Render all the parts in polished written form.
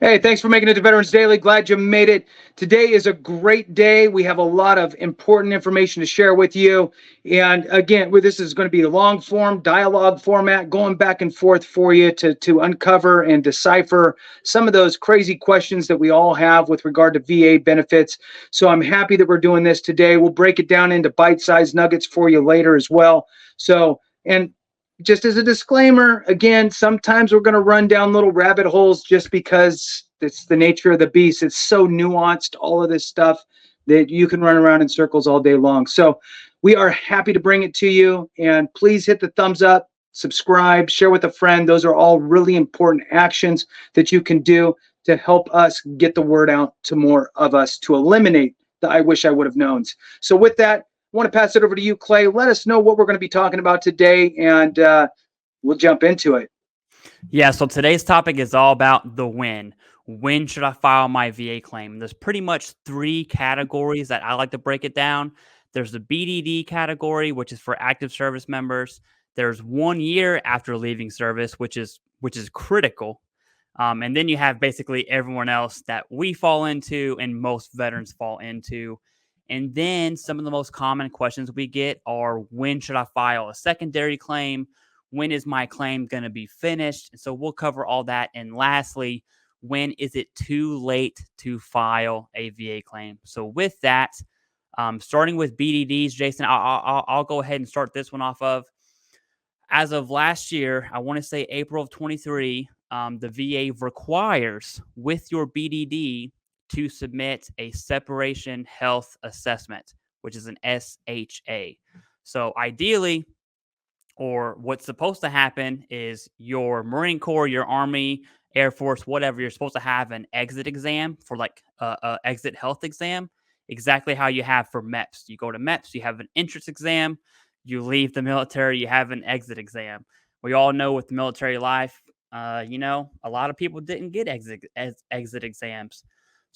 Hey, thanks for making it to Veterans Daily. Glad you made it. Today is a great day. We have a lot of important information to share with you. And again, this is going to be a long form dialogue format, going back and forth for you to uncover and decipher some of those crazy questions that we all have with regard to VA benefits. So I'm happy that we're doing this today. We'll break it down into bite-sized nuggets for you later as well. And just as a disclaimer, again, sometimes we're going to run down little rabbit holes just because it's the nature of the beast. It's so nuanced, all of this stuff, that you can run around in circles all day long. So we are happy to bring it to you. And please hit the thumbs up, subscribe, share with a friend. Those are all really important actions that you can do to help us get the word out to more of us, to eliminate the I wish I would have knowns. So with that, I want to pass it over to you, Clay. Let us know what we're going to be talking about today, and we'll jump into it. Yeah, so today's topic is all about the when. When should I file my VA claim? There's pretty much three categories that I like to break it down. There's the BDD category, which is for active service members. There's 1 year after leaving service, which is critical. And then you have basically everyone else that we fall into and most veterans fall into. And then some of the most common questions we get are, when should I file a secondary claim? When is my claim going to be finished? And so we'll cover all that. And lastly, when is it too late to file a VA claim? So with that, starting with BDDs, Jason, I'll go ahead and start this one off of. As of last year, I want to say April of 23, the VA requires with your BDD to submit a separation health assessment, which is an SHA. So ideally, or what's supposed to happen is your Marine Corps, your Army, Air Force, whatever, you're supposed to have an exit exam for like a exit health exam, exactly how you have for MEPS. You go to MEPS, you have an entrance exam, you leave the military, you have an exit exam. We all know with the military life, a lot of people didn't get exit exams.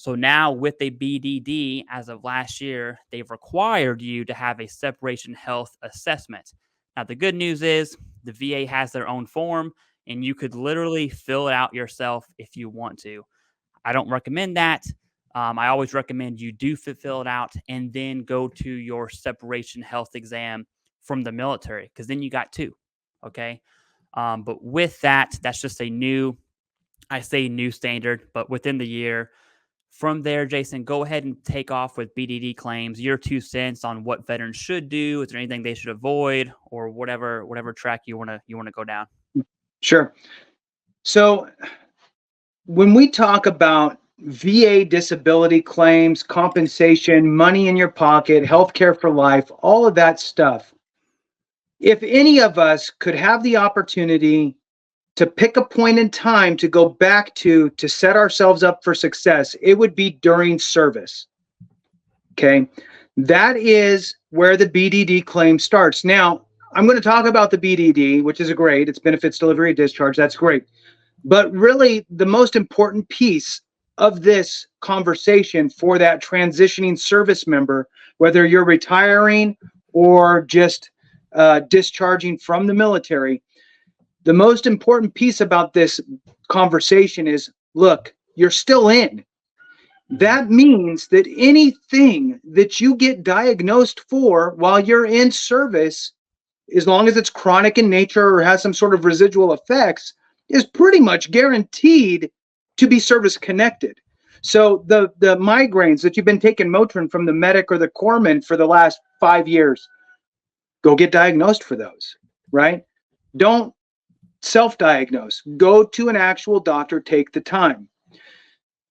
So now with a BDD, as of last year, they've required you to have a separation health assessment. Now, the good news is the VA has their own form, and you could literally fill it out yourself if you want to. I don't recommend that. I always recommend you do fill it out and then go to your separation health exam from the military, because then you got two. Okay. But with that, that's just a new standard, but within the year. From there, Jason, go ahead and take off with BDD claims. Your 2 cents on what veterans should do. Is there anything they should avoid, or whatever track you want to go down? Sure. So when we talk about VA disability claims, compensation, money in your pocket, healthcare for life, all of that stuff, if any of us could have the opportunity to pick a point in time to go back to set ourselves up for success, it would be during service. Okay. That is where the BDD claim starts. Now, I'm going to talk about the BDD, which is great. It's benefits delivery discharge. That's great. But really, the most important piece of this conversation for that transitioning service member, whether you're retiring or just discharging from the military, the most important piece about this conversation is, look, you're still in. That means that anything that you get diagnosed for while you're in service, as long as it's chronic in nature or has some sort of residual effects, is pretty much guaranteed to be service connected. So the migraines that you've been taking Motrin from the medic or the corpsman for the last 5 years, go get diagnosed for those, right? Don't self-diagnose. Go to an actual doctor, take the time.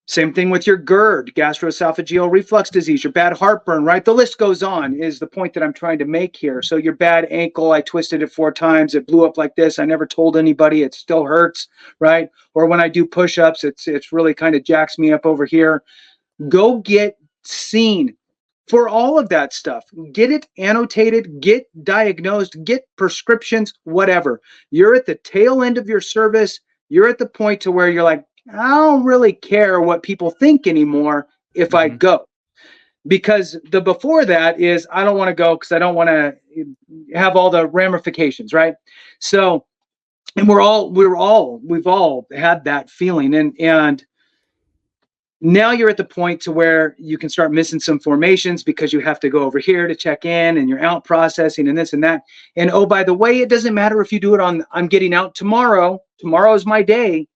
Same thing with your GERD, gastroesophageal reflux disease, your bad heartburn, right? The list goes on, is the point that I'm trying to make here. So your bad ankle, I twisted it 4 times, it blew up like this, I never told anybody, it still hurts, right? Or when I do push-ups, it's really kind of jacks me up over here. Go get seen for all of that stuff. Get it annotated, get diagnosed, get prescriptions, whatever. You're at the tail end of your service. You're at the point to where you're like, I don't really care what people think anymore if I go. Because the before that is, I don't want to go because I don't want to have all the ramifications, right? So, and we've all had that feeling. And Now you're at the point to where you can start missing some formations because you have to go over here to check in and you're out processing and this and that. And oh, by the way, it doesn't matter if you do it on, I'm getting out tomorrow. Tomorrow is my day.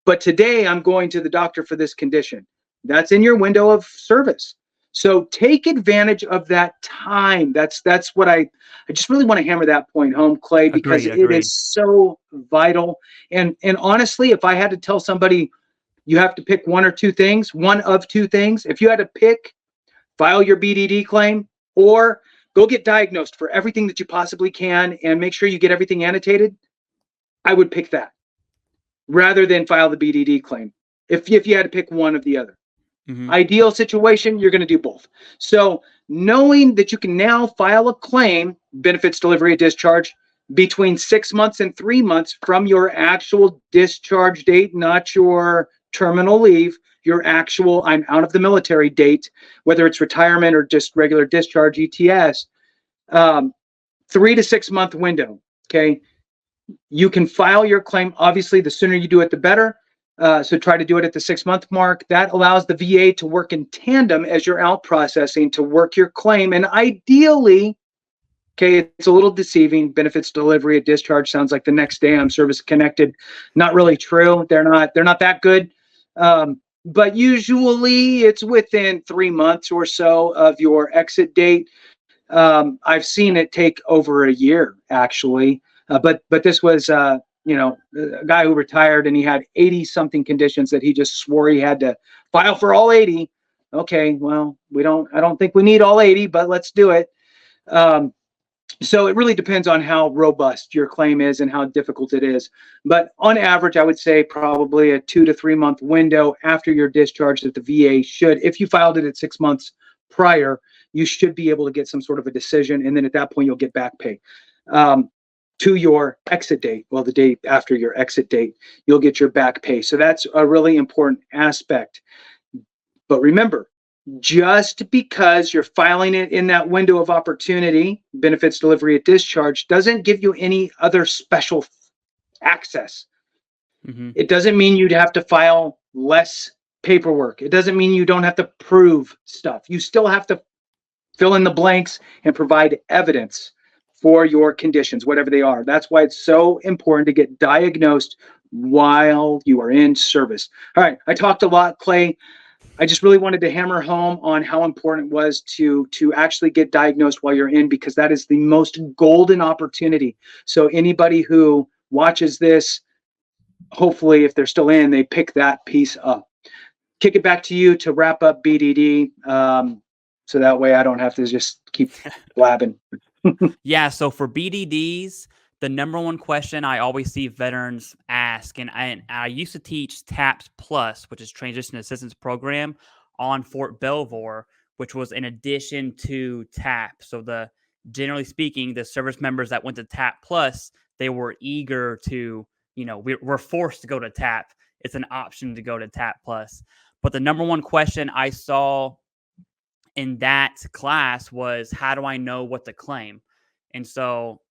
But today I'm going to the doctor for this condition. That's in your window of service. So take advantage of that time. That's what I just really want to hammer that point home, Clay, because it is so vital. And honestly, if I had to tell somebody you have to pick one or two things, one of two things, if you had to pick, file your BDD claim or go get diagnosed for everything that you possibly can and make sure you get everything annotated, I would pick that rather than file the BDD claim if you had to pick one of the other. Mm-hmm. Ideal situation, you're going to do both. So knowing that you can now file a claim, benefits delivery of discharge, between 6 months and 3 months from your actual discharge date, not your terminal leave, your actual I'm out of the military date, whether it's retirement or just regular discharge ETS, 3 to 6 month window. Okay. You can file your claim. Obviously, the sooner you do it, the better. So try to do it at the 6 month mark. That allows the VA to work in tandem as you're out processing to work your claim. And ideally, okay, it's a little deceiving. Benefits delivery of discharge sounds like the next day I'm service connected. Not really true. They're not that good. But usually it's within 3 months or so of your exit date. I've seen it take over a year actually. But this was a guy who retired and he had 80 something conditions that he just swore he had to file for all 80. Okay, well, I don't think we need all 80, but let's do it. So it really depends on how robust your claim is and how difficult it is. But on average, I would say probably a 2 to 3 month window after your discharge that the VA should, if you filed it at 6 months prior, you should be able to get some sort of a decision. And then at that point, you'll get back pay. To your exit date, well, the day after your exit date, you'll get your back pay. So that's a really important aspect. But remember, just because you're filing it in that window of opportunity, benefits delivery at discharge, doesn't give you any other special access. Mm-hmm. It doesn't mean you'd have to file less paperwork. It doesn't mean you don't have to prove stuff. You still have to fill in the blanks and provide evidence for your conditions, whatever they are. That's why it's so important to get diagnosed while you are in service. All right, I talked a lot, Clay. I just really wanted to hammer home on how important it was to actually get diagnosed while you're in, because that is the most golden opportunity. So anybody who watches this, hopefully, if they're still in, they pick that piece up. Kick it back to you to wrap up BDD, so that way I don't have to just keep blabbing. Yeah, so for BDDs, the number one question I always see veterans ask, and I used to teach TAPS Plus, which is Transition Assistance Program, on Fort Belvoir, which was in addition to TAP. So generally speaking, the service members that went to TAP Plus, they were eager to, we're forced to go to TAP. It's an option to go to TAP Plus. But the number one question I saw in that class was, how do I know what to claim? And so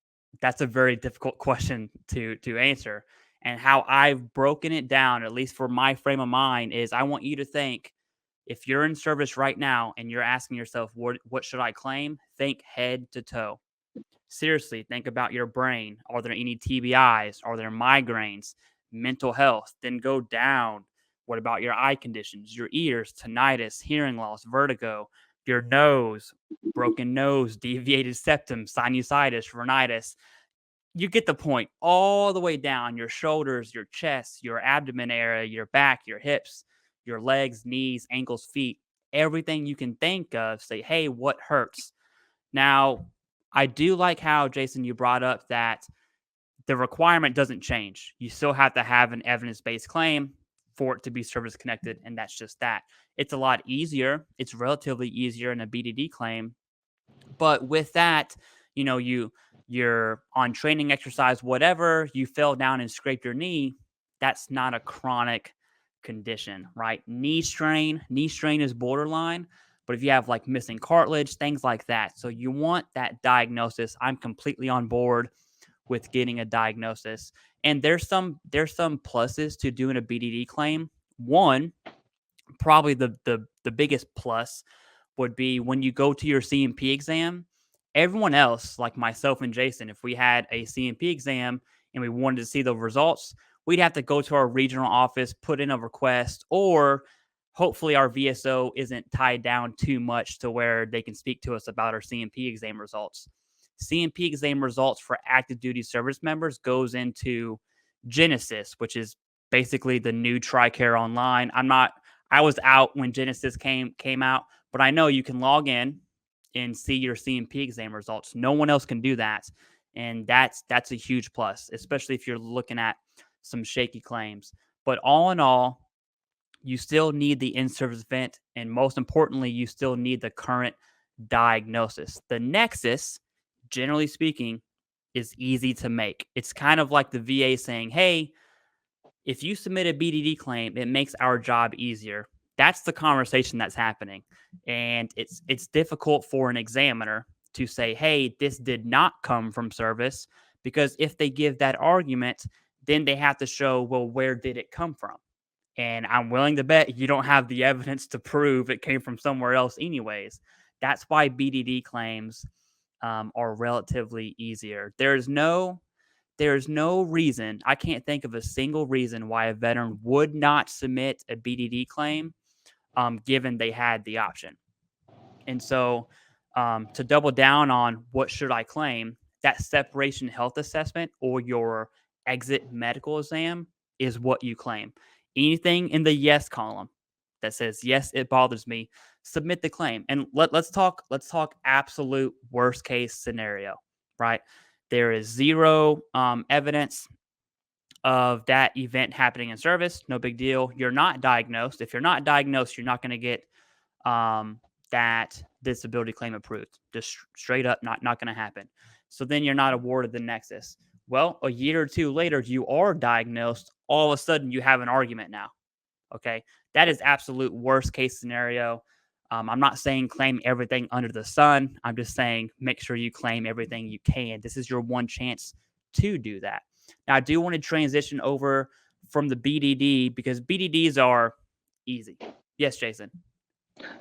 that's a very difficult question to answer. And how I've broken it down, at least for my frame of mind, is I want you to think, if you're in service right now and you're asking yourself, what should I claim? Think head to toe. Seriously, think about your brain. Are there any TBIs? Are there migraines? Mental health? Then go down. What about your eye conditions, your ears, tinnitus, hearing loss, vertigo, your nose, broken nose, deviated septum, sinusitis, rhinitis? You get the point. All the way down, your shoulders, your chest, your abdomen area, your back, your hips, your legs, knees, ankles, feet, everything you can think of. Say, hey, what hurts? Now, I do like how, Jason, you brought up that the requirement doesn't change. You still have to have an evidence-based claim for it to be service connected, and that's just that. It's a lot easier. It's relatively easier in a BDD claim. But with that, you're on training exercise, whatever, you fell down and scraped your knee, that's not a chronic condition, right? Knee strain is borderline, but if you have like missing cartilage, things like that. So you want that diagnosis. I'm completely on board with getting a diagnosis. And there's some pluses to doing a BDD claim. One, probably the biggest plus would be when you go to your C&P exam, everyone else, like myself and Jason, if we had a C&P exam and we wanted to see the results, we'd have to go to our regional office, put in a request, or hopefully our VSO isn't tied down too much to where they can speak to us about our C&P exam results. C&P exam results for active duty service members goes into Genesis, which is basically the new TRICARE Online. I was out when Genesis came out, but I know you can log in and see your C&P exam results. No one else can do that. And that's a huge plus, especially if you're looking at some shaky claims. But all in all, you still need the in-service event, and most importantly, you still need the current diagnosis. The Nexus, generally speaking, is easy to make. It's kind of like the VA saying, hey, if you submit a BDD claim, it makes our job easier. That's the conversation that's happening. And it's difficult for an examiner to say, hey, this did not come from service, because if they give that argument, then they have to show, well, where did it come from? And I'm willing to bet you don't have the evidence to prove it came from somewhere else anyways. That's why BDD claims are relatively easier. There's no reason, I can't think of a single reason why a veteran would not submit a BDD claim given they had the option. And so to double down on what should I claim, that separation health assessment or your exit medical exam is what you claim. Anything in the yes column that says, yes, it bothers me, submit the claim. And let's talk absolute worst case scenario, right? There is zero evidence of that event happening in service. No big deal. You're not diagnosed. If you're not diagnosed, you're not going to get that disability claim approved. Just straight up, not going to happen. So then you're not awarded the Nexus. Well, a year or two later, you are diagnosed. All of a sudden, you have an argument now. Okay. That is absolute worst case scenario. I'm not saying claim everything under the sun. I'm just saying make sure you claim everything you can. This is your one chance to do that. Now, I do want to transition over from the BDD because BDDs are easy. Yes, Jason.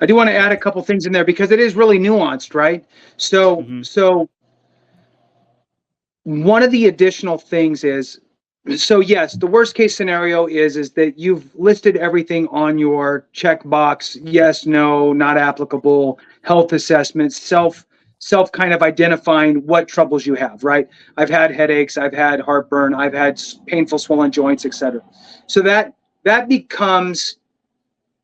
I do want to add a couple things in there because it is really nuanced, right? So one of the additional things is, so yes, the worst case scenario is that you've listed everything on your checkbox, yes, no, not applicable, health assessments, self kind of identifying what troubles you have, right? I've had headaches, I've had heartburn, I've had painful swollen joints, etc. So that becomes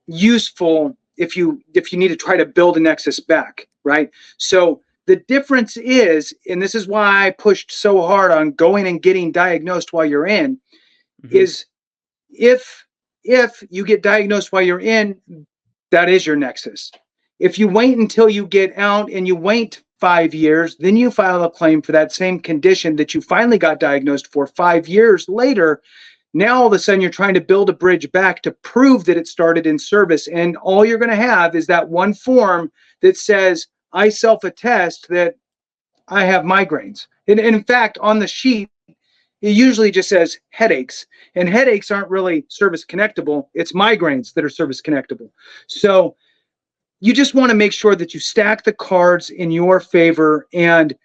useful if you need to try to build a Nexus back, right? So the difference is, and this is why I pushed so hard on going and getting diagnosed while you're in, is if you get diagnosed while you're in, that is your Nexus. If you wait until you get out and you wait 5 years, then you file a claim for that same condition that you finally got diagnosed for 5 years later. Now all of a sudden you're trying to build a bridge back to prove that it started in service, and all you're going to have is that one form that says, I self-attest that I have migraines. And in fact, on the sheet, it usually just says headaches, and headaches aren't really service connectable. It's migraines that are service connectable. So you just want to make sure that you stack the cards in your favor, and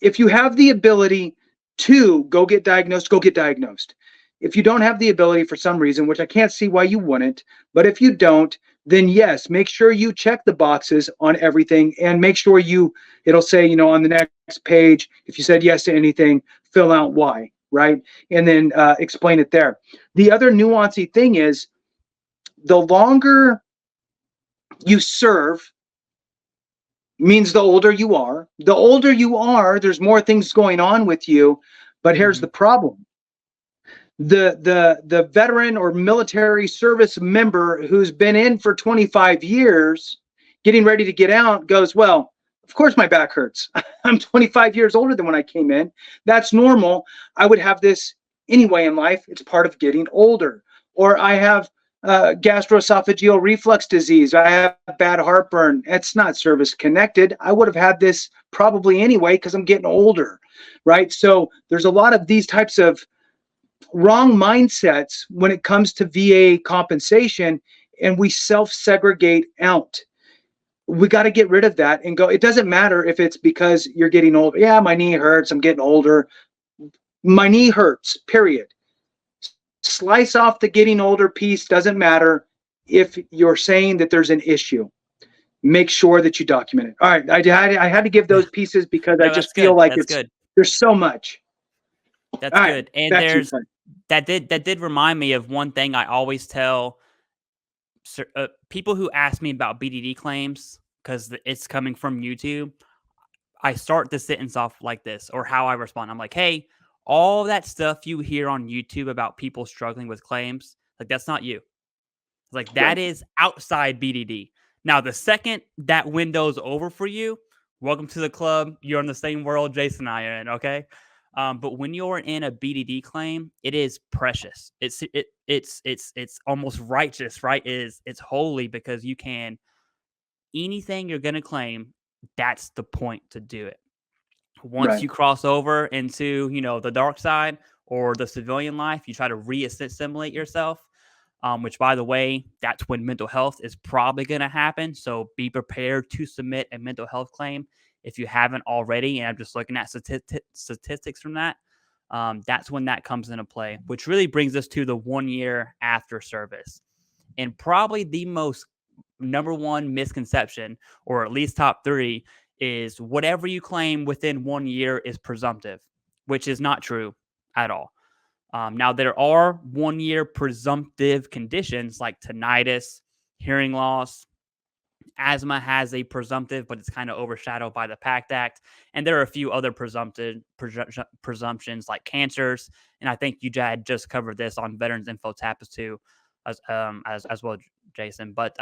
if you have the ability to go get diagnosed, go get diagnosed. If you don't have the ability for some reason, which I can't see why you wouldn't, but if you don't, then yes, make sure you check the boxes on everything and make sure it'll say, on the next page, if you said yes to anything, fill out why, right? And then explain it there. The other nuancy thing is the longer you serve means the older you are. The older you are, there's more things going on with you, but here's the problem. The veteran or military service member who's been in for 25 years, getting ready to get out, goes, well, of course my back hurts. I'm 25 years older than when I came in. That's normal. I would have this anyway in life. It's part of getting older. Or I have gastroesophageal reflux disease. I have bad heartburn. It's not service connected. I would have had this probably anyway because I'm getting older, right? So there's a lot of these types of wrong mindsets when it comes to VA compensation, and we self-segregate out. We got to get rid of that and go. It doesn't matter if it's because you're getting old. Yeah, my knee hurts. I'm getting older. My knee hurts, period. Slice off the getting older piece. Doesn't matter if you're saying that there's an issue. Make sure that you document it. All right. I had to give those pieces because I No, just that's feel good. like That's good. there's so much. That's All right. good. And Back to you, son. that did remind me of one thing I always tell people who ask me about BDD claims, because it's coming from YouTube. I start the sentence off like this, or how I respond. I'm like, hey, all that stuff you hear on YouTube about people struggling with claims, like, that's not you. Like, that Right. is outside BDD. Now, the second that window's over for you, welcome to the club. You're in the same world Jason and I are in, okay? But when you're in a BDD claim, it is precious. It's almost righteous, right? It's holy, because you can, anything you're gonna claim, that's the point to do it. Once Right. you cross over into, the dark side or the civilian life, you try to reassimilate yourself. Which, by the way, that's when mental health is probably going to happen. So be prepared to submit a mental health claim if you haven't already. And I'm just looking at statistics from that. That's when that comes into play, which really brings us to the 1 year after service. And probably the most number one misconception, or at least top three, is whatever you claim within 1 year is presumptive, which is not true at all. Now, there are 1 year presumptive conditions like tinnitus, hearing loss. Asthma has a presumptive, but it's kind of overshadowed by the PACT Act. And there are a few other presumptions like cancers. And I think you had just covered this on Veterans Info Tapas too, as well, Jason. But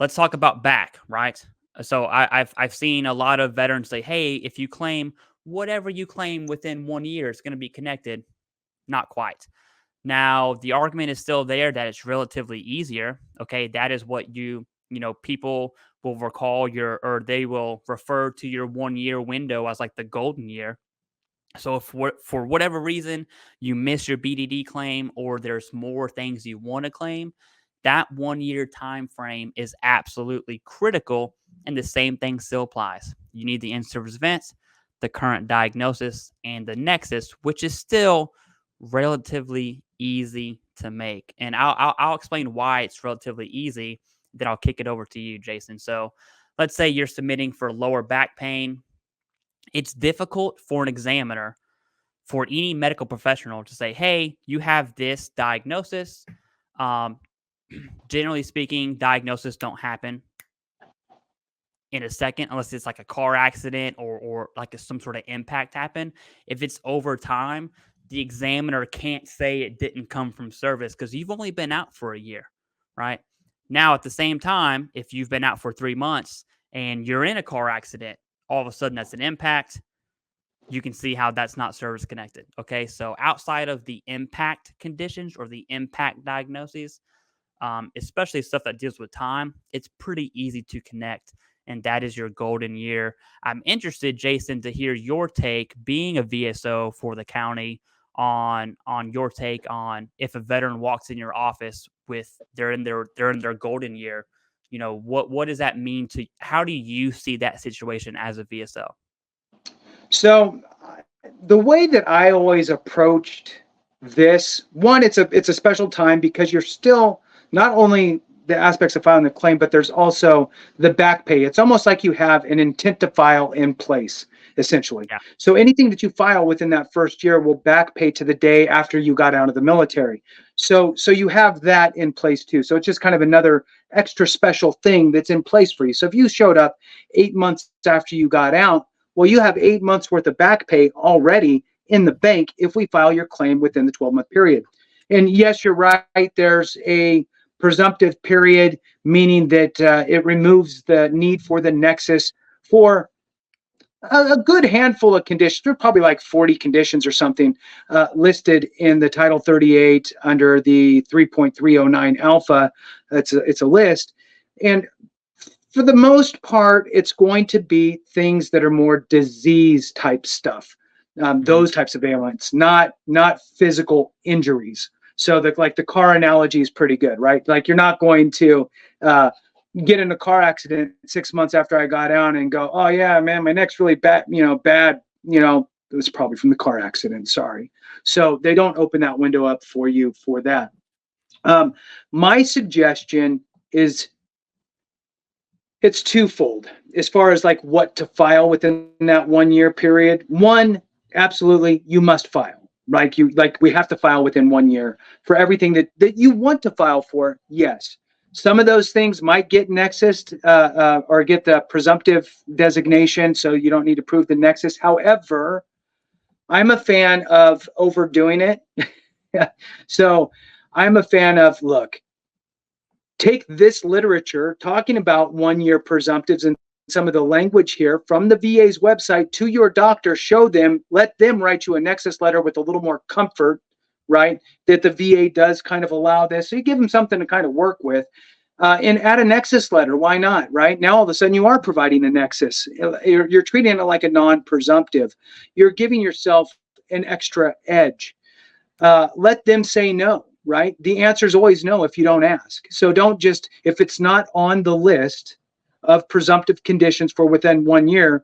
let's talk about back, right? So I've seen a lot of veterans say, hey, if you claim whatever you claim within 1 year, it's going to be connected. Not quite. Now, the argument is still there that it's relatively easier. Okay, that is what people will recall or they will refer to your 1 year window as like the golden year. So if for whatever reason you miss your BDD claim, or there's more things you want to claim, that 1 year time frame is absolutely critical. And the same thing still applies. You need the in-service events, the current diagnosis, and the nexus, which is still relatively easy to make. And I'll explain why it's relatively easy. Then I'll kick it over to you, Jason. So let's say you're submitting for lower back pain. It's difficult for an examiner, for any medical professional, to say, hey, you have this diagnosis. Generally speaking, diagnoses don't happen in a second, unless it's like a car accident or like some sort of impact happen. If it's over time, the examiner can't say it didn't come from service, because you've only been out for a year, right? Now, at the same time, if you've been out for 3 months and you're in a car accident, all of a sudden that's an impact. You can see how that's not service connected. Okay, so outside of the impact conditions or the impact diagnoses, especially stuff that deals with time, it's pretty easy to connect. And that is your golden year. I'm interested, Jason, to hear your take, being a VSO for the county, on your take on if a veteran walks in your office with they're in their golden year. What does that mean to? How do you see that situation as a VSO? So the way that I always approached this, one, it's a special time because you're still not only the aspects of filing the claim, but there's also the back pay. It's almost like you have an intent to file in place, essentially. Yeah. So anything that you file within that first year will back pay to the day after you got out of the military. So you have that in place too. So it's just kind of another extra special thing that's in place for you. So if you showed up 8 months after you got out, well, you have 8 months worth of back pay already in the bank if we file your claim within the 12-month period. And yes, you're right. There's a presumptive period, meaning that it removes the need for the nexus for a good handful of conditions. There are probably like 40 conditions or something listed in the Title 38 under the 3.309 alpha. It's a list. And for the most part, it's going to be things that are more disease type stuff, those types of ailments, not physical injuries. So like the car analogy is pretty good, right? Like you're not going to get in a car accident 6 months after I got out and go, oh yeah, man, my neck's really bad, bad, it was probably from the car accident. Sorry. So they don't open that window up for you for that. My suggestion is it's twofold as far as like what to file within that 1 year period. One, absolutely, you must file. Like we have to file within 1 year for everything that you want to file for. Yes. Some of those things might get Nexus or get the presumptive designation, so you don't need to prove the Nexus. However, I'm a fan of overdoing it. So I'm a fan of, look, take this literature talking about 1 year presumptives and some of the language here from the VA's website to your doctor, show them, let them write you a Nexus letter with a little more comfort, right? That the VA does kind of allow this. So you give them something to kind of work with. And add a Nexus letter. Why not, right? Now all of a sudden you are providing a Nexus. You're treating it like a non-presumptive. You're giving yourself an extra edge. Let them say no, right? The answer is always no if you don't ask. So don't just, if it's not on the list of presumptive conditions for within 1 year,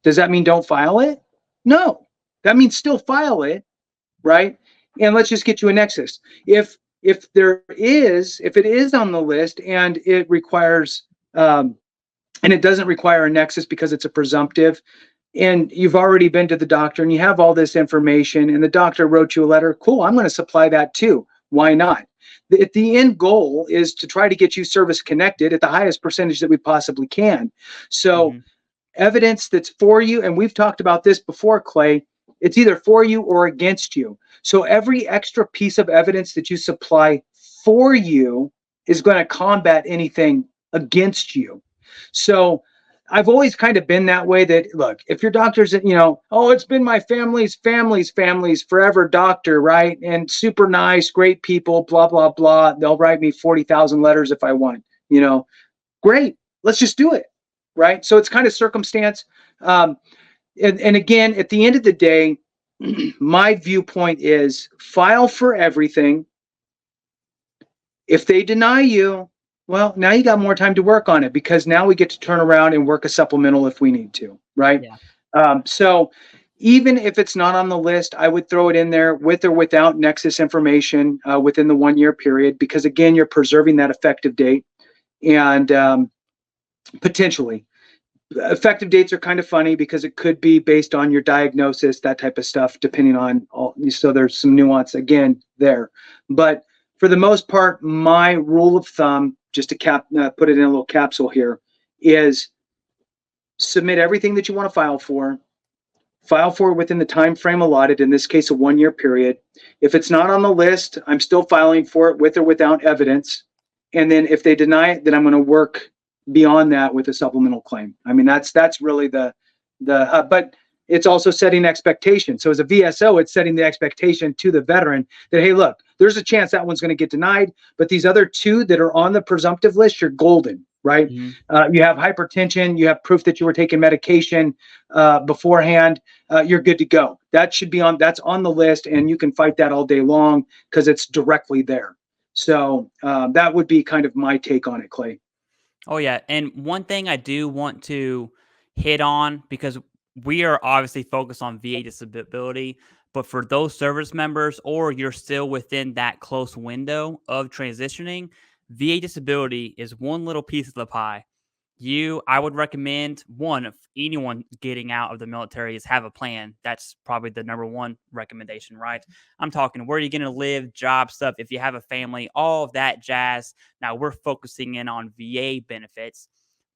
does that mean don't file it? No, that means still file it, right? And let's just get you a Nexus. If it is on the list and it requires, and it doesn't require a Nexus because it's a presumptive, and you've already been to the doctor and you have all this information and the doctor wrote you a letter, cool, I'm going to supply that too. Why not? The end goal is to try to get you service connected at the highest percentage that we possibly can. So evidence that's for you, and we've talked about this before, Clay, it's either for you or against you. So every extra piece of evidence that you supply for you is going to combat anything against you. So I've always kind of been that way, that, look, if your doctor's, oh, it's been my family's forever doctor, right? And super nice, great people, blah, blah, blah. They'll write me 40,000 letters if I want, great. Let's just do it. Right. So it's kind of circumstance. And again, at the end of the day, my viewpoint is file for everything. If they deny you, well, now you got more time to work on it, because now we get to turn around and work a supplemental if we need to. Right. Yeah. So even if it's not on the list, I would throw it in there with or without Nexus information within the 1 year period, because again, you're preserving that effective date. And potentially, effective dates are kind of funny because it could be based on your diagnosis, that type of stuff, depending on all. So there's some nuance again there. But for the most part, my rule of thumb, just to put it in a little capsule here, is submit everything that you want to file for within the time frame allotted, in this case a 1 year period. If it's not on the list, I'm still filing for it with or without evidence. And then if they deny it, then I'm going to work beyond that with a supplemental claim. I mean, that's really but it's also setting expectations. So as a VSO, it's setting the expectation to the veteran that, hey, look, there's a chance that one's going to get denied, but these other two that are on the presumptive list, you're golden, right? Mm-hmm. You have hypertension, you have proof that you were taking medication beforehand, you're good to go. That's on the list, and you can fight that all day long because it's directly there. So that would be kind of my take on it, Clay. Oh, yeah. And one thing I do want to hit on, because we are obviously focused on VA disability, but for those service members, or you're still within that close window of transitioning, VA disability is one little piece of the pie. I would recommend, one, if anyone getting out of the military, is have a plan. That's probably the number one recommendation, right? I'm talking, where are you going to live, job stuff, if you have a family, all of that jazz. Now we're focusing in on VA benefits,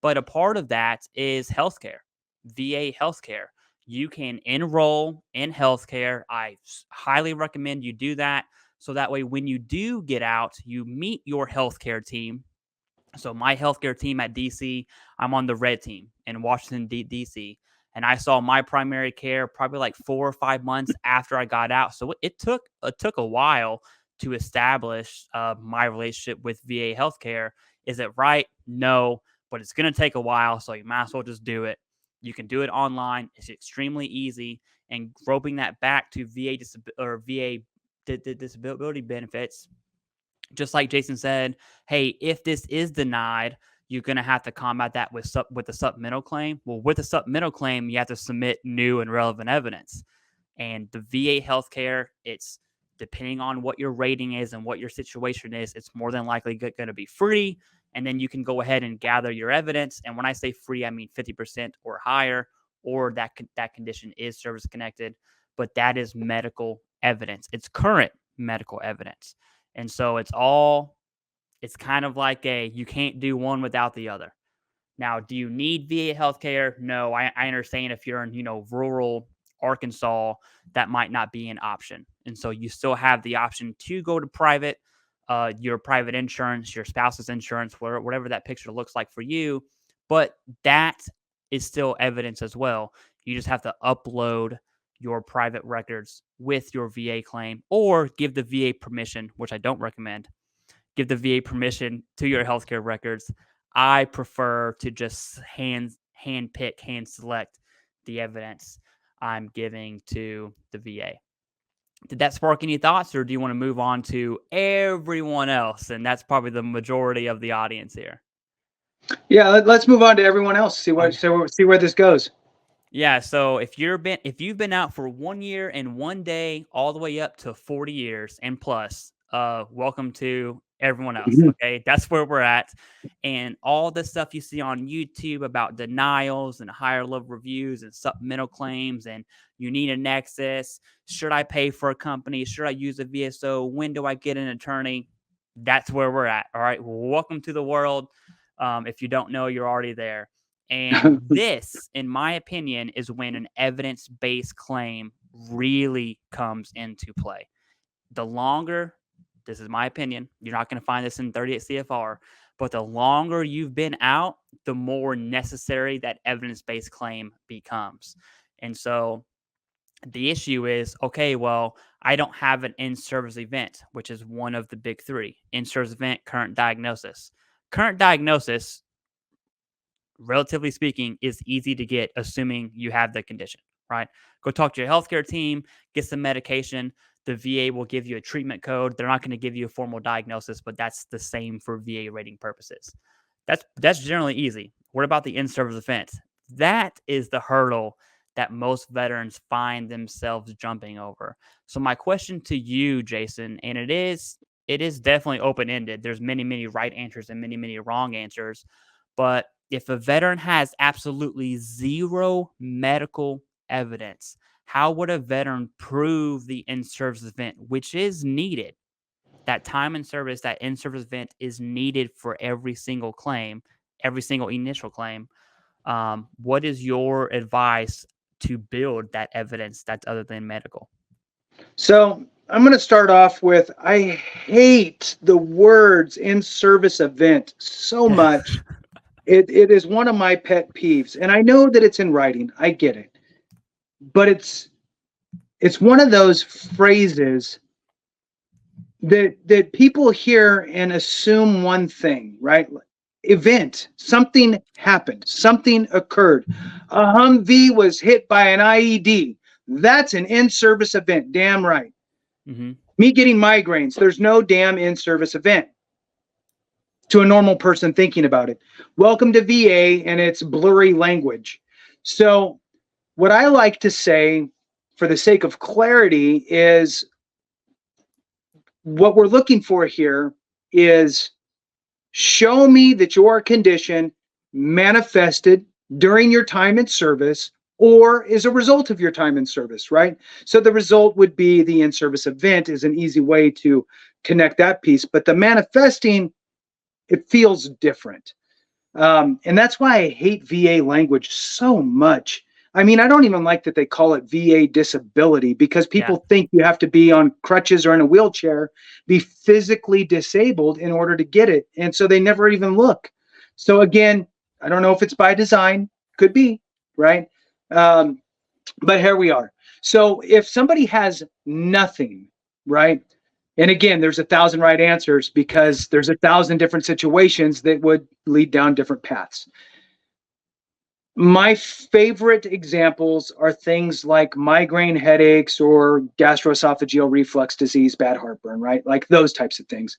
but a part of that is healthcare, VA healthcare. You can enroll in healthcare. I highly recommend you do that. So that way, when you do get out, you meet your healthcare team. So my healthcare team at DC, I'm on the red team in Washington, DC. And I saw my primary care probably like 4 or 5 months after I got out. So it took a while to establish my relationship with VA healthcare. Is it right? No, but it's going to take a while. So you might as well just do it. You can do it online. It's extremely easy. And roping that back to VA the disability benefits, just like Jason said, hey, if this is denied, you're going to have to combat that with the supplemental claim. Well, with the supplemental claim, you have to submit new and relevant evidence. And the VA healthcare, it's depending on what your rating is and what your situation is, it's more than likely going to be free. And then you can go ahead and gather your evidence. And when I say free, I mean 50% or higher, or that condition is service connected. But that is medical evidence. It's current medical evidence. And so it's kind of like you can't do one without the other. Now, do you need VA healthcare? No, I understand if you're in, rural Arkansas, that might not be an option. And so you still have the option to go to private, your private insurance, your spouse's insurance, whatever that picture looks like for you. But that is still evidence as well. You just have to upload your private records with your VA claim, or give the VA permission, which I don't recommend. Give the VA permission to your healthcare records. I prefer to just hand select the evidence I'm giving to the VA. Did that spark any thoughts, or do you want to move on to everyone else? And that's probably the majority of the audience here. Yeah, let's move on to everyone else. See where this goes. Yeah, so if you've been out for 1 year and 1 day, all the way up to 40 years and plus, welcome to everyone else. Okay, that's where we're at. And all the stuff you see on YouTube about denials and higher level reviews and supplemental claims, and you need a Nexus. Should I pay for a company? Should I use a VSO? When do I get an attorney? That's where we're at. All right, welcome to the world. If you don't know, you're already there. And this, in my opinion, is when an evidence-based claim really comes into play. The longer, this is my opinion, you're not going to find this in 38 CFR, but the longer you've been out, the more necessary that evidence-based claim becomes. And so the issue is, okay, well, I don't have an in-service event, which is one of the big three. In-service event, current diagnosis. Current diagnosis, relatively speaking, is easy to get, assuming you have the condition, right? Go talk to your healthcare team, get some medication. The VA will give you a treatment code. They're not going to give you a formal diagnosis, but that's the same for VA rating purposes. That's generally easy. What about the in-service event? That is the hurdle that most veterans find themselves jumping over. So my question to you, Jason, and it is definitely open-ended. There's many, many right answers and many, many wrong answers. But if a veteran has absolutely zero medical evidence, how would a veteran prove the in-service event, which is needed? That time in service, that in-service event is needed for every single claim, every single initial claim. What is your advice to build that evidence that's other than medical? So I'm going to start off with, I hate the words in-service event so much. It is one of my pet peeves, and I know that it's in writing. I get it, but it's one of those phrases that people hear and assume one thing, right? Event, something happened, something occurred. A Humvee was hit by an IED. That's an in-service event. Damn right. Mm-hmm. Me getting migraines, there's no damn in-service event to a normal person thinking about it. Welcome to VA and its blurry language. So what I like to say, for the sake of clarity, is what we're looking for here is show me that your condition manifested during your time in service or is a result of your time in service, right? So the result would be the in-service event is an easy way to connect that piece. But the manifesting, it feels different. And that's why I hate VA language so much. I mean, I don't even like that they call it VA disability, because people think you have to be on crutches or in a wheelchair, be physically disabled in order to get it. And so they never even look. So again, I don't know if it's by design, could be, right? But here we are. So if somebody has nothing, right? And again, there's 1,000 right answers because there's 1,000 different situations that would lead down different paths. My favorite examples are things like migraine headaches or gastroesophageal reflux disease, bad heartburn, right? Like those types of things.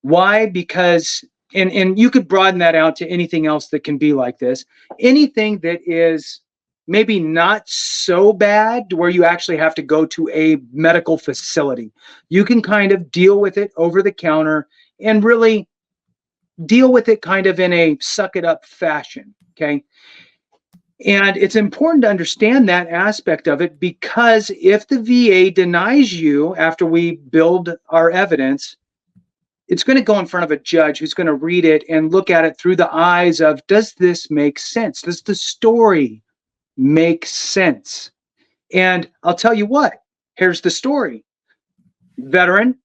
Why? Because, and you could broaden that out to anything else that can be like this. Anything that is maybe not so bad where you actually have to go to a medical facility. You can kind of deal with it over the counter and really deal with it kind of in a suck it up fashion. Okay. And it's important to understand that aspect of it, because if the VA denies you after we build our evidence, it's going to go in front of a judge who's going to read it and look at it through the eyes of, does this make sense? Does the story make sense? And I'll tell you what, here's the story. Veteran,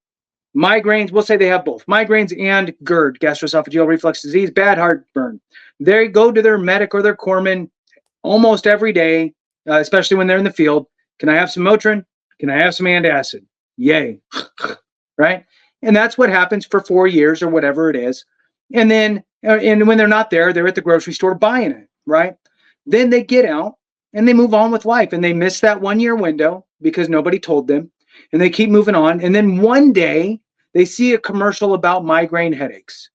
migraines, we'll say they have both, migraines and GERD, gastroesophageal reflux disease, bad heartburn. They go to their medic or their corpsman almost every day, especially when they're in the field. Can I have some Motrin? Can I have some antacid? Yay. Right? And that's what happens for 4 years or whatever it is. And then, and when they're not there, they're at the grocery store buying it, right? Then they get out and they move on with life, and they miss that 1 year window because nobody told them, and they keep moving on. And then one day they see a commercial about migraine headaches,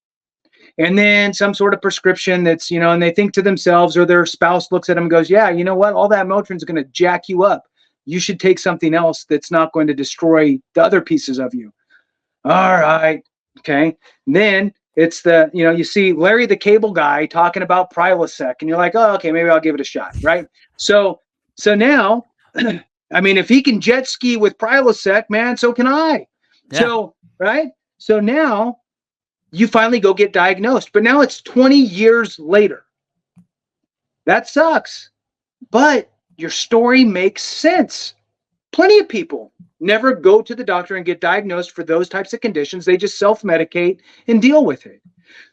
and then some sort of prescription that's, you know, and they think to themselves, or their spouse looks at them and goes, yeah, you know what? All that Motrin's going to jack you up. You should take something else that's not going to destroy the other pieces of you. All right. Okay. And then it's the, you know, you see Larry the Cable Guy talking about Prilosec, and you're like, oh, okay, maybe I'll give it a shot. Right. So now, I mean, if he can jet ski with Prilosec, man, so can I. Yeah. So, right. So now you finally go get diagnosed, but now it's 20 years later. That sucks, but your story makes sense. Plenty of people never go to the doctor and get diagnosed for those types of conditions. They just self-medicate and deal with it.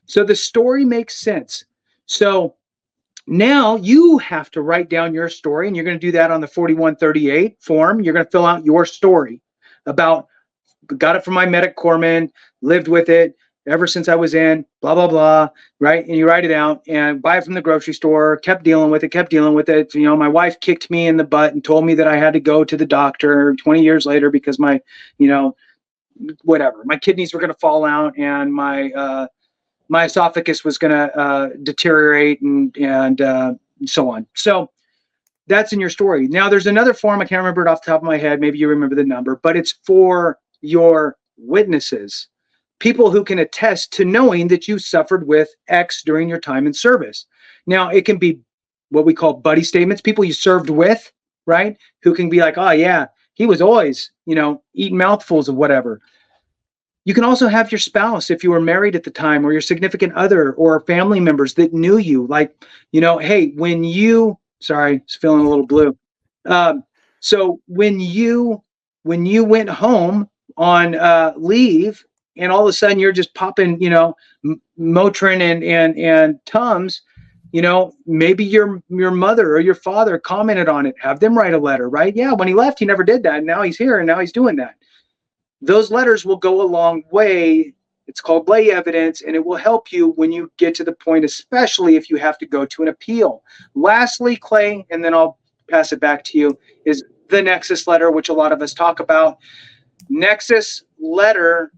So the story makes sense. So now you have to write down your story, and you're going to do that on the 4138 form. You're going to fill out your story about, got it from my medic corpsman, lived with it ever since I was in, blah, blah, blah, right? And you write it out and buy it from the grocery store, kept dealing with it. You know, my wife kicked me in the butt and told me that I had to go to the doctor 20 years later because my, you know, whatever, my kidneys were going to fall out, and my esophagus was going to deteriorate, and so on. So that's in your story. Now there's another form. I can't remember it off the top of my head. Maybe you remember the number, but it's for your witnesses. People who can attest to knowing that you suffered with X during your time in service. Now, it can be what we call buddy statements, people you served with, right? Who can be like, oh, yeah, he was always, you know, eating mouthfuls of whatever. You can also have your spouse, if you were married at the time, or your significant other, or family members that knew you, like, you know, hey, when you, sorry, it's feeling a little blue. So when you went home on leave, and all of a sudden you're just popping, you know, Motrin and Tums, you know, maybe your mother or your father commented on it. Have them write a letter, right? Yeah, when he left, he never did that. And now he's here, and now he's doing that. Those letters will go a long way. It's called lay evidence, and it will help you when you get to the point, especially if you have to go to an appeal. Lastly, Clay, and then I'll pass it back to you, is the Nexus Letter, which a lot of us talk about. Nexus Letter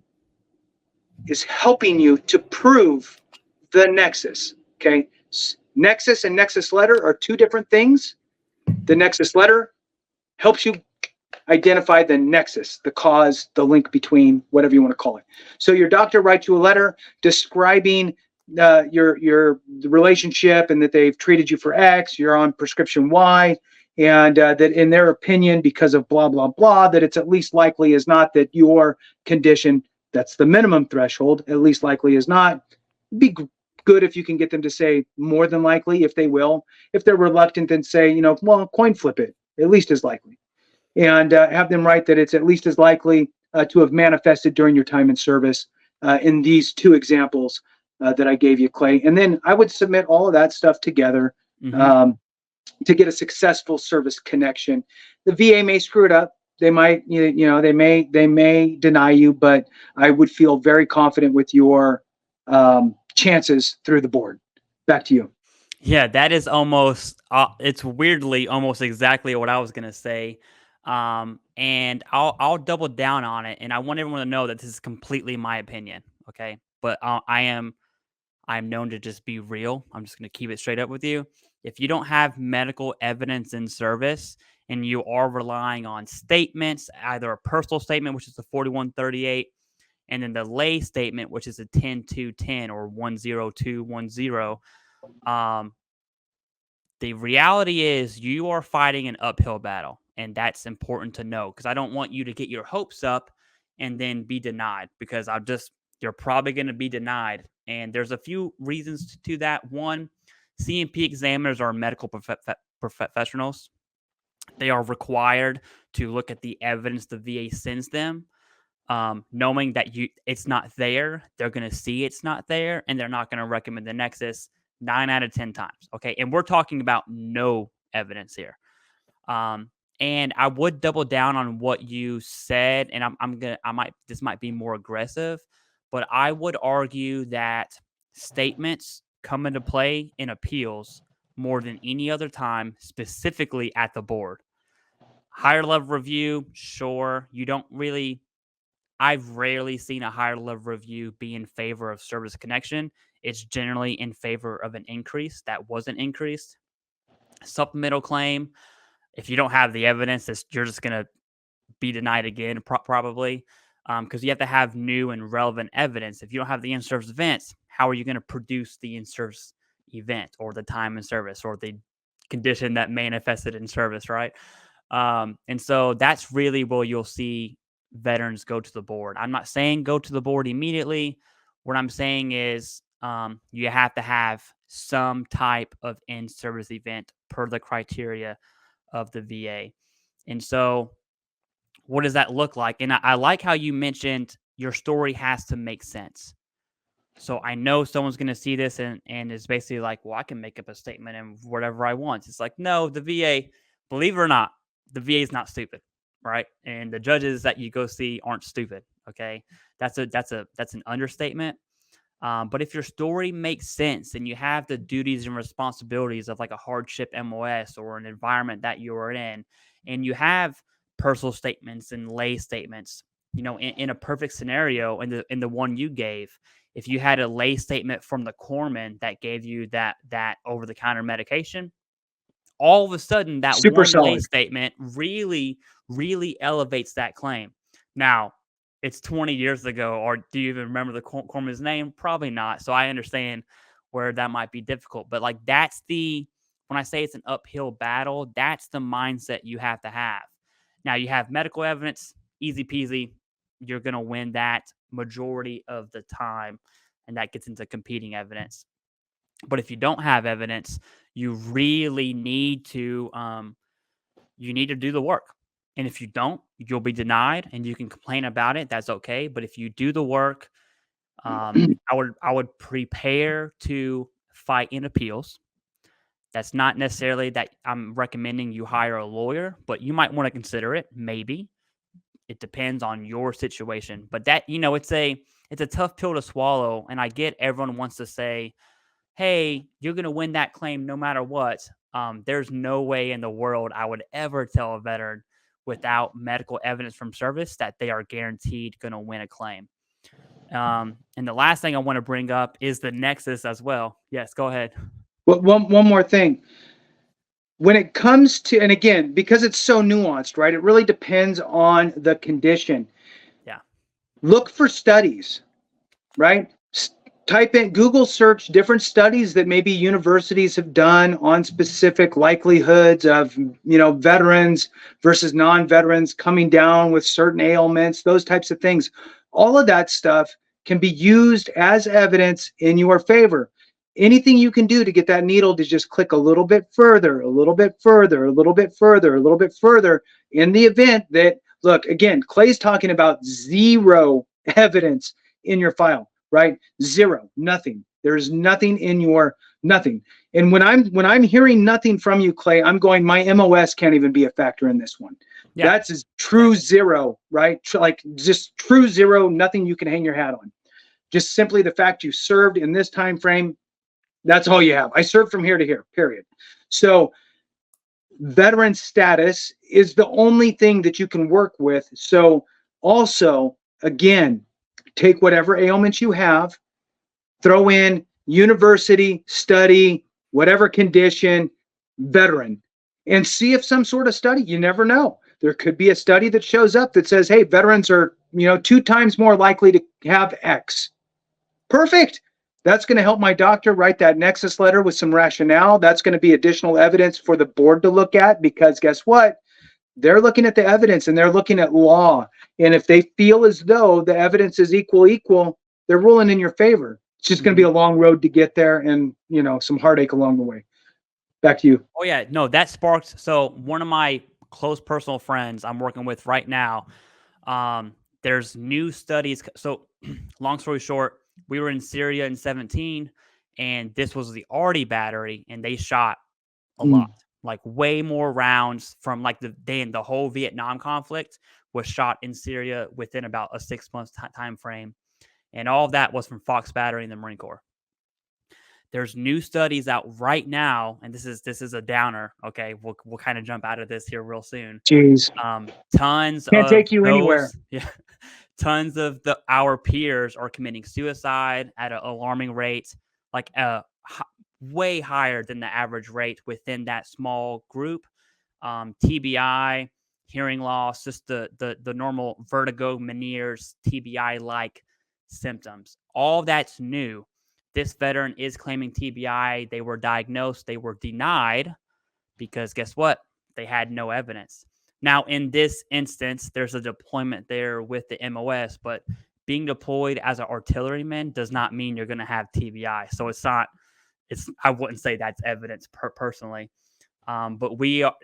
is helping you to prove the nexus, okay? Nexus and Nexus Letter are two different things. The Nexus Letter helps you identify the nexus, the cause, the link between, whatever you want to call it. So your doctor writes you a letter describing your relationship, and that they've treated you for X, you're on prescription Y, and that in their opinion, because of blah, blah, blah, that it's at least likely is not that your condition, that's the minimum threshold, at least likely is not. It'd be good if you can get them to say more than likely, if they will. If they're reluctant, then say, you know, well, coin flip it, at least as likely. And have them write that it's at least as likely to have manifested during your time in service in these two examples that I gave you, Clay. And then I would submit all of that stuff together to get a successful service connection. The VA may screw it up. They might, you know, they may deny you, but I would feel very confident with your chances through the board. Back to you. Yeah, that is almost it's weirdly almost exactly what I was gonna say. And I'll double down on it, and I want everyone to know that this is completely my opinion. Okay, but I'm known to just be real. I'm just gonna keep it straight up with you. If you don't have medical evidence in service and you are relying on statements, either a personal statement, which is the 4138, and then the lay statement, which is a 10210 or 10210, um, the reality is you are fighting an uphill battle, and that's important to know because I don't want you to get your hopes up and then be denied because you're probably going to be denied. And there's a few reasons to that. One, CMP examiners are medical professionals. They are required to look at the evidence the VA sends them, knowing that it's not there. They're going to see it's not there, and they're not going to recommend the Nexus 9 out of 10 times. Okay, and we're talking about no evidence here. Um, and I would double down on what you said, and this might be more aggressive, but I would argue that statements come into play in appeals more than any other time, specifically at the board. Higher level review, sure. You don't really I've rarely seen a higher level review be in favor of service connection. It's generally in favor of an increase that wasn't increased. Supplemental claim, if you don't have the evidence, you're just going to be denied again, probably, because you have to have new and relevant evidence. If you don't have the in-service events, how are you going to produce the in-service event or the time in service or the condition that manifested in service, right? And so that's really where you'll see veterans go to the board. I'm not saying go to the board immediately. What I'm saying is you have to have some type of in-service event per the criteria of the VA. And so what does that look like? And I like how you mentioned your story has to make sense. So I know someone's going to see this and is basically like, well, I can make up a statement and whatever I want. It's like, no, the VA, believe it or not, the VA is not stupid, right? And the judges that you go see aren't stupid. Okay, that's an understatement. But if your story makes sense and you have the duties and responsibilities of like a hardship MOS or an environment that you are in, and you have personal statements and lay statements, in a perfect scenario, in the one you gave, if you had a lay statement from the corpsman that gave you that over the counter medication, all of a sudden that Super one lay solid. statement really, really elevates that claim. Now, it's 20 years ago, or do you even remember the corpsman's name? Probably not. So I understand where that might be difficult. But like when I say it's an uphill battle, that's the mindset you have to have. Now you have medical evidence, easy peasy. You're going to win that majority of the time. And that gets into competing evidence. But if you don't have evidence, you really need to do the work. And if you don't, you'll be denied, and you can complain about it. That's okay. But if you do the work, I would prepare to fight in appeals. That's not necessarily that I'm recommending you hire a lawyer, but you might want to consider it. Maybe it depends on your situation. But that it's a tough pill to swallow, and I get everyone wants to say, hey, you're going to win that claim no matter what. There's no way in the world I would ever tell a veteran without medical evidence from service that they are guaranteed going to win a claim. And the last thing I want to bring up is the Nexus as well. Yes, go ahead. Well, one more thing. When it comes to, and again, because it's so nuanced, right? It really depends on the condition. Yeah. Look for studies, right? Type in Google search different studies that maybe universities have done on specific likelihoods of, veterans versus non-veterans coming down with certain ailments, those types of things. All of that stuff can be used as evidence in your favor. Anything you can do to get that needle to just click a little bit further, a little bit further, a little bit further, a little bit further, in the event that, look, again, Clay's talking about zero evidence in your file. Right? Zero, nothing. There's nothing in your nothing. And when I'm hearing nothing from you, Clay, I'm going, my MOS can't even be a factor in this one. Yeah. That's a true zero, right? Like just true zero, nothing you can hang your hat on. Just simply the fact you served in this time frame, That's all you have. I served from here to here, period. So veteran status is the only thing that you can work with. So also, again, take whatever ailments you have, throw in university, study, whatever condition, veteran, and see if some sort of study, you never know. There could be a study that shows up that says, hey, veterans are, 2 times more likely to have X. Perfect. That's going to help my doctor write that Nexus letter with some rationale. That's going to be additional evidence for the board to look at, because guess what? They're looking at the evidence and they're looking at law. And if they feel as though the evidence is equal, they're ruling in your favor. It's just going to be a long road to get there, and, some heartache along the way. Back to you. Oh yeah, no, that sparked. So one of my close personal friends I'm working with right now, there's new studies. So long story short, we were in Syria in 17, and this was the Arty battery, and they shot a lot, like way more rounds from like the whole Vietnam conflict was shot in Syria within about a 6 month time frame. And all of that was from Fox battery in the Marine Corps. There's new studies out right now, and this is a downer. Okay, we'll kind of jump out of this here real soon. Jeez. Tons Can't of take you those, anywhere. Yeah, tons of our peers are committing suicide at an alarming rate, like way higher than the average rate within that small group. TBI, hearing loss, just the normal vertigo, Meniere's, TBI like symptoms. All that's new. This veteran is claiming TBI. They were diagnosed. They were denied because guess what? They had no evidence. Now, in this instance, there's a deployment there with the MOS, but being deployed as an artilleryman does not mean you're going to have TBI. So I wouldn't say that's evidence personally. But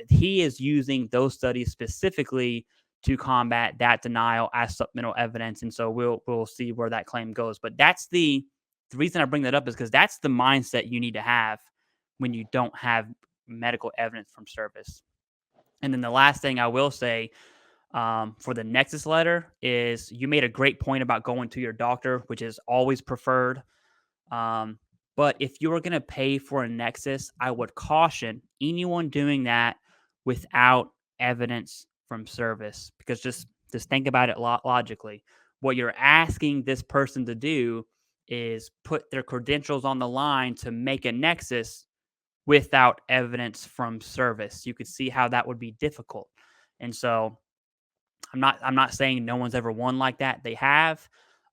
he is using those studies specifically to combat that denial as supplemental evidence. And so we'll see where that claim goes. But that's the reason I bring that up is because that's the mindset you need to have when you don't have medical evidence from service. And then the last thing I will say for the Nexus letter is you made a great point about going to your doctor, which is always preferred. But if you were going to pay for a Nexus, I would caution anyone doing that without evidence from service, because just think about it logically. What you're asking this person to do is put their credentials on the line to make a Nexus without evidence from service. You could see how that would be difficult. And so I'm not saying no one's ever won like that. They have,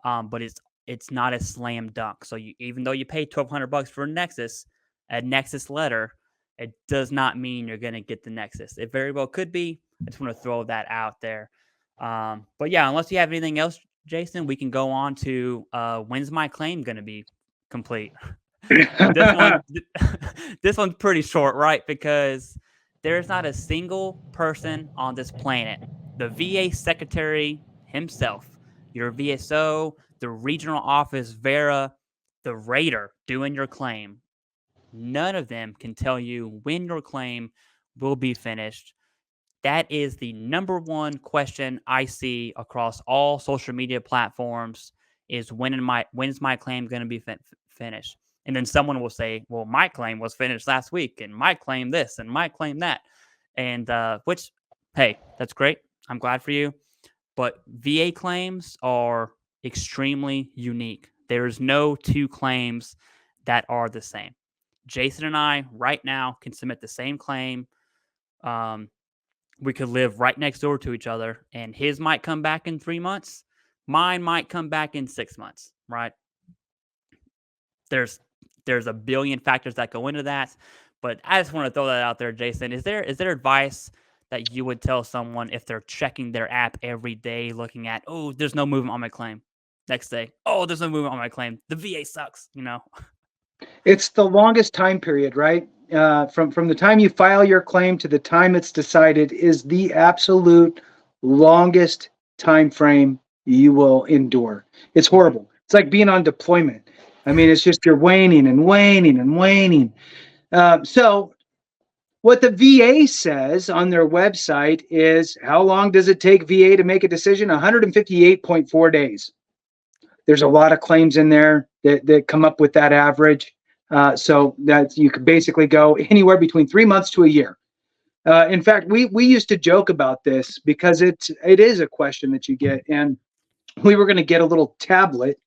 but it's not a slam dunk. So even though you pay $1,200 for a Nexus letter, it does not mean you're going to get the Nexus. It very well could be. I just want to throw that out there. But yeah, unless you have anything else, Jason, we can go on to when's my claim going to be complete? This one's pretty short, right? Because there's not a single person on this planet, the VA secretary himself, your VSO, the regional office, Vera, the rater doing your claim, none of them can tell you when your claim will be finished. That is the number one question I see across all social media platforms is when's my claim going to be finished? And then someone will say, well, my claim was finished last week and my claim this and my claim that. And which, hey, that's great. I'm glad for you. But VA claims are extremely unique. There's no two claims that are the same. Jason and I right now can submit the same claim. We could live right next door to each other, and his might come back in 3 months. Mine might come back in 6 months, right? There's a billion factors that go into that, but I just want to throw that out there, Jason. Is there advice that you would tell someone if they're checking their app every day, looking at, oh, there's no movement on my claim? Next day, oh, there's no movement on my claim. The VA sucks, It's the longest time period, right? From the time you file your claim to the time it's decided is the absolute longest time frame you will endure. It's horrible. It's like being on deployment. I mean, it's just you're waning and waning and waning. So what the VA says on their website is, how long does it take VA to make a decision? 158.4 days. There's a lot of claims in there that come up with that average. So that you could basically go anywhere between 3 months to a year. In fact, we used to joke about this because it is a question that you get, and we were going to get a little tablet,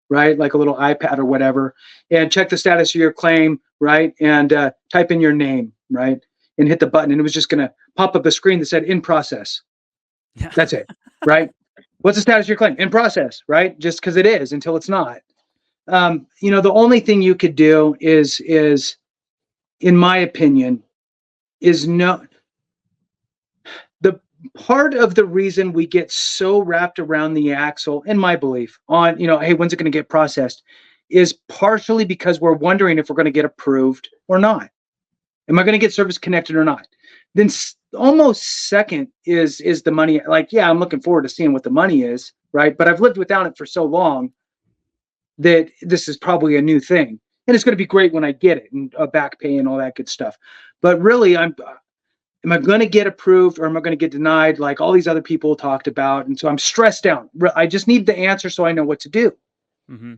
right, like a little iPad or whatever, and check the status of your claim, right, and type in your name, right, and hit the button, and it was just going to pop up a screen that said in process. Yeah. That's it, right? What's the status of your claim? In process, right? Just because it is until it's not. The only thing you could do is, in my opinion, is no. The part of the reason we get so wrapped around the axle, in my belief, on hey, when's it going to get processed, is partially because we're wondering if we're going to get approved or not. Am I going to get service connected or not? Then almost second is the money. Like, yeah, I'm looking forward to seeing what the money is, right? But I've lived without it for so long that this is probably a new thing, and it's going to be great when I get it, and back pay and all that good stuff. But really, am I going to get approved or am I going to get denied, like all these other people talked about? And so I'm stressed out. I just need the answer so I know what to do. Mm-hmm.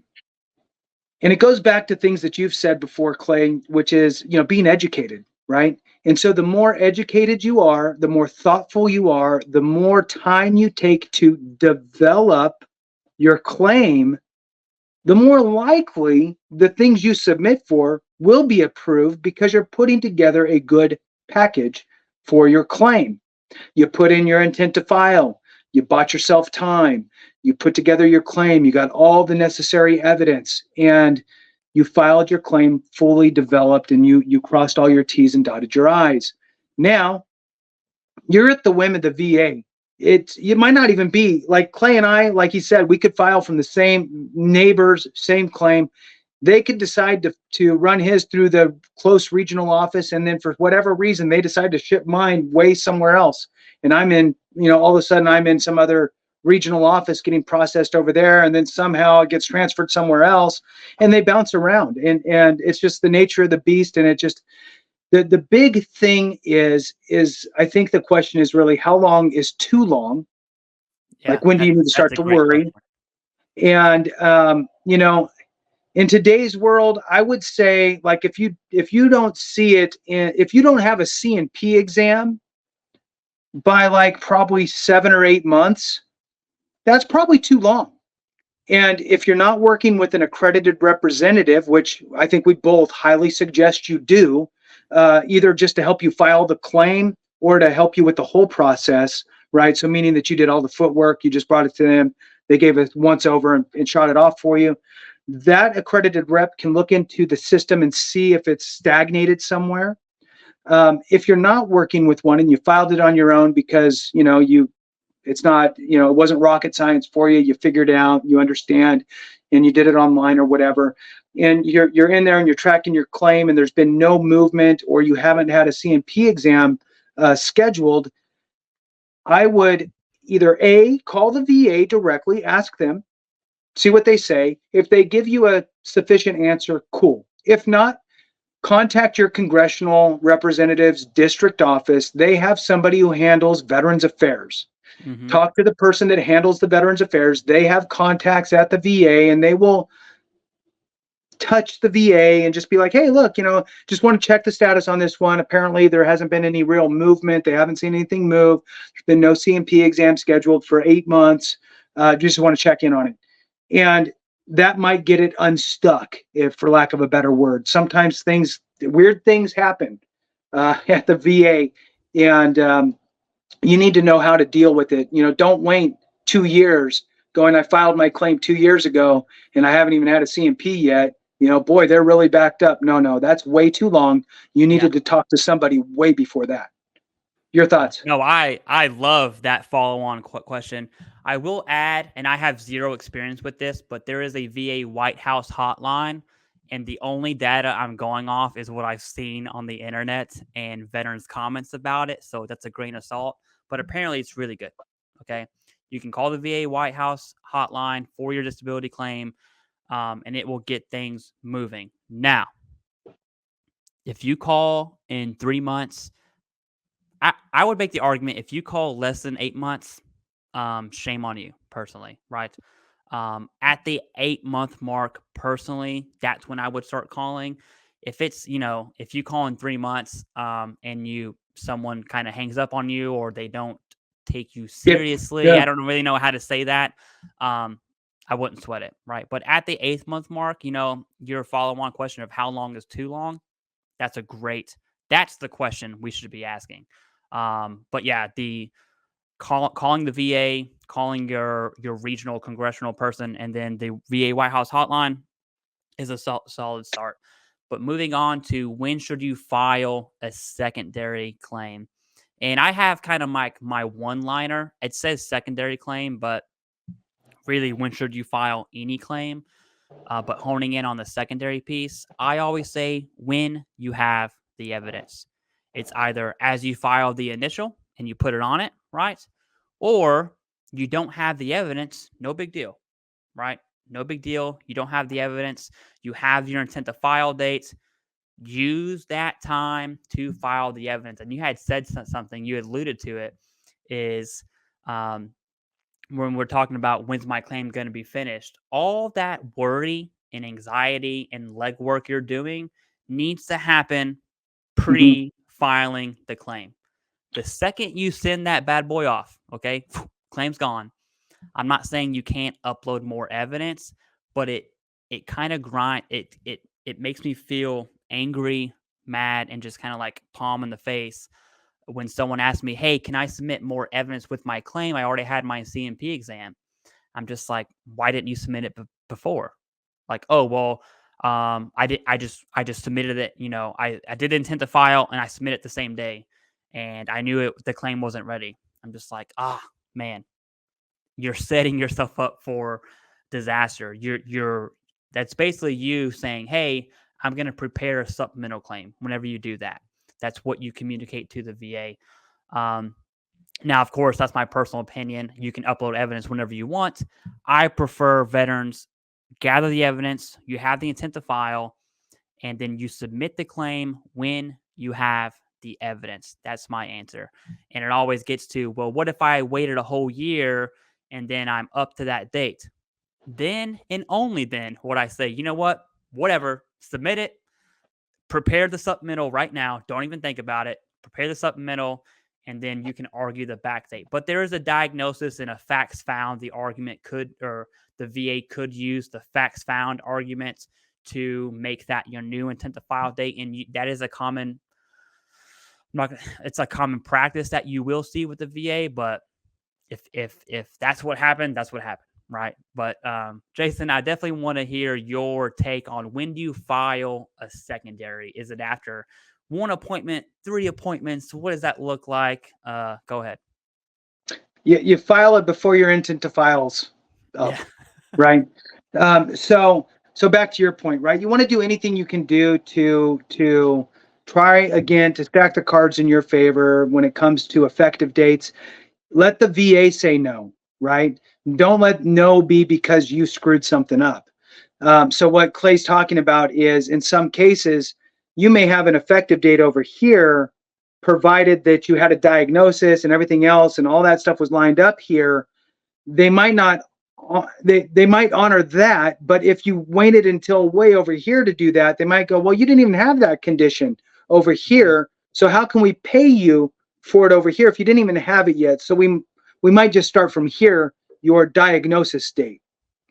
And it goes back to things that you've said before, Clay, which is, being educated, right? And so the more educated you are, the more thoughtful you are, the more time you take to develop your claim, the more likely the things you submit for will be approved because you're putting together a good package for your claim. You put in your intent to file, you bought yourself time, you put together your claim, you got all the necessary evidence, and you filed your claim fully developed, and you crossed all your T's and dotted your I's. Now, you're at the whim of the VA. It might not even be like Clay and I, like he said, we could file from the same neighbors, same claim. They could decide to run his through the close regional office, and then for whatever reason they decide to ship mine way somewhere else, and I'm in, all of a sudden I'm in some other regional office getting processed over there, and then somehow it gets transferred somewhere else, and they bounce around, and it's just the nature of the beast. And it just, the big thing is I think the question is really, how long is too long? Yeah, Like, when do you need to start a to great worry? question. And in today's world, I would say, like, if you don't see it if you don't have a C&P exam by like probably 7 or 8 months, that's probably too long. And if you're not working with an accredited representative, which I think we both highly suggest you do, either just to help you file the claim or to help you with the whole process, right? So meaning that you did all the footwork, you just brought it to them, they gave it once over and shot it off for you. That accredited rep can look into the system and see if it's stagnated somewhere. If you're not working with one and you filed it on your own because it's not, it wasn't rocket science for you, you figured it out, you understand, and you did it online or whatever, and you're in there and you're tracking your claim and there's been no movement, or you haven't had a C&P exam scheduled, I would either call the VA directly, ask them, see what they say. If they give you a sufficient answer, cool. If not, contact your congressional representative's district office. They have somebody who handles Veterans Affairs. Mm-hmm. Talk to the person that handles the Veterans Affairs. They have contacts at the VA, and they will touch the VA and just be like, hey, look, just want to check the status on this one. Apparently there hasn't been any real movement. They haven't seen anything move. There's been no C&P exam scheduled for 8 months. Just want to check in on it. And that might get it unstuck, if for lack of a better word. Sometimes weird things happen at the VA, and you need to know how to deal with it. Don't wait 2 years going, I filed my claim 2 years ago and I haven't even had a C&P yet. Boy, they're really backed up. No, that's way too long. You needed to talk to somebody way before that. Your thoughts? No, I love that follow-on question. I will add, and I have zero experience with this, but there is a VA White House hotline, and the only data I'm going off is what I've seen on the internet and veterans' comments about it. So that's a grain of salt, but apparently it's really good. Okay, you can call the VA White House hotline for your disability claim, and it will get things moving. Now, if you call in 3 months, I would make the argument, if you call less than 8 months, shame on you personally, right? At the 8-month mark, personally, that's when I would start calling. If it's, if you call in 3 months, and someone kind of hangs up on you, or they don't take you Yeah. seriously, Yeah. I don't really know how to say that. Um, I wouldn't sweat it, right? But at the 8th month mark, your follow-on question of how long is too long, that's the question we should be asking. But yeah, calling the VA, calling your regional congressional person, and then the VA White House hotline is a solid start. But moving on to when should you file a secondary claim? And I have kind of my one-liner. It says secondary claim, but really, when should you file any claim? But honing in on the secondary piece, I always say when you have the evidence. It's either as you file the initial and you put it on it, right? Or you don't have the evidence, no big deal, right? No big deal. You don't have the evidence. You have your intent to file date. Use that time to file the evidence. And you had said something, you had alluded to it, is um, when we're talking about when's my claim going to be finished, all that worry and anxiety and legwork you're doing needs to happen Mhm. pre-filing the claim. The second you send that bad boy off, okay, claim's gone. I'm not saying you can't upload more evidence, but it kind of it makes me feel angry, mad, and just kind of like palm in the face when someone asks me, "Hey, can I submit more evidence with my claim? I already had my CMP exam." I'm just like, "Why didn't you submit it before?" Like, "Oh, well, I just submitted it. I did intent to file and I submitted it the same day, and I knew the claim wasn't ready." I'm just like, man, you're setting yourself up for disaster. That's basically you saying, "Hey, I'm going to prepare a supplemental claim." Whenever you do that, that's what you communicate to the VA. Um, Now, of course, that's my personal opinion. You can upload evidence whenever you want. I prefer veterans gather the evidence, you have the intent to file, and then you submit the claim when you have the evidence. That's my answer. And it always gets to, well, what if I waited a whole year and then I'm up to that date? Then and only then would I say, you know what? Whatever, submit it, prepare the supplemental right now. Don't even think about it. Prepare the supplemental, and then you can argue the back date. But there is a diagnosis and a facts found. The VA could use the facts found arguments to make that your new intent to file date, and that is a common. It's a common practice that you will see with the VA, but if that's what happened, that's what happened, right? But Jason, I definitely want to hear your take on when do you file a secondary? Is it after one appointment, 3 appointments? What does that look like? Go ahead. You file it before your intent to files up, Yeah. right? So back to your point, right? You want to do anything you can do to try again to stack the cards in your favor when it comes to effective dates. Let the VA say no, right? Don't let no be because you screwed something up. So what Clay's talking about is in some cases, you may have an effective date over here, provided that you had a diagnosis and everything else and all that stuff was lined up here. They might not, they might honor that, but if you waited until way over here to do that, they might go, well, you didn't even have that condition over here. So how can we pay you for it over here if you didn't even have it yet? So we might just start from here, your diagnosis date,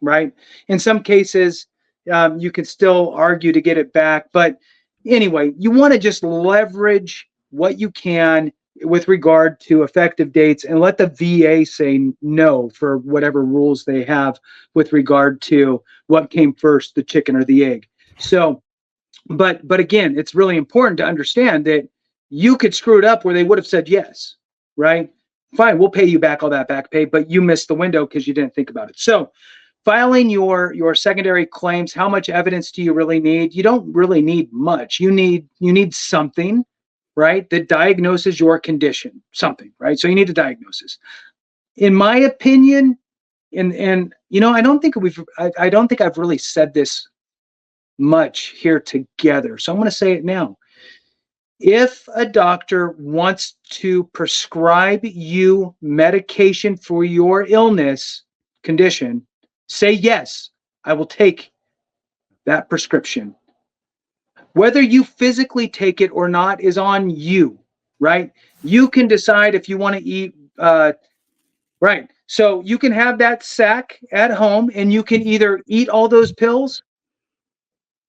right? In some cases, you can still argue to get it back. But anyway, you want to just leverage what you can with regard to effective dates and let the VA say no for whatever rules they have with regard to what came first, the chicken or the egg. So, but again, it's really important to understand that you could screw it up where they would have said yes, right? Fine, we'll pay you back all that back pay, but you missed the window because you didn't think about it. So filing your secondary claims, how much evidence do you really need? You don't really need much. You need something, right, that diagnoses your condition, something, right? So you need a diagnosis. In my opinion, and I don't think I've really said this much here together. So I'm going to say it now. If a doctor wants to prescribe you medication for your illness condition, Say yes, I will take that prescription. Whether you physically take it or not is on you, right? You can decide if you want to eat, right? So you can have that sack at home and you can either eat all those pills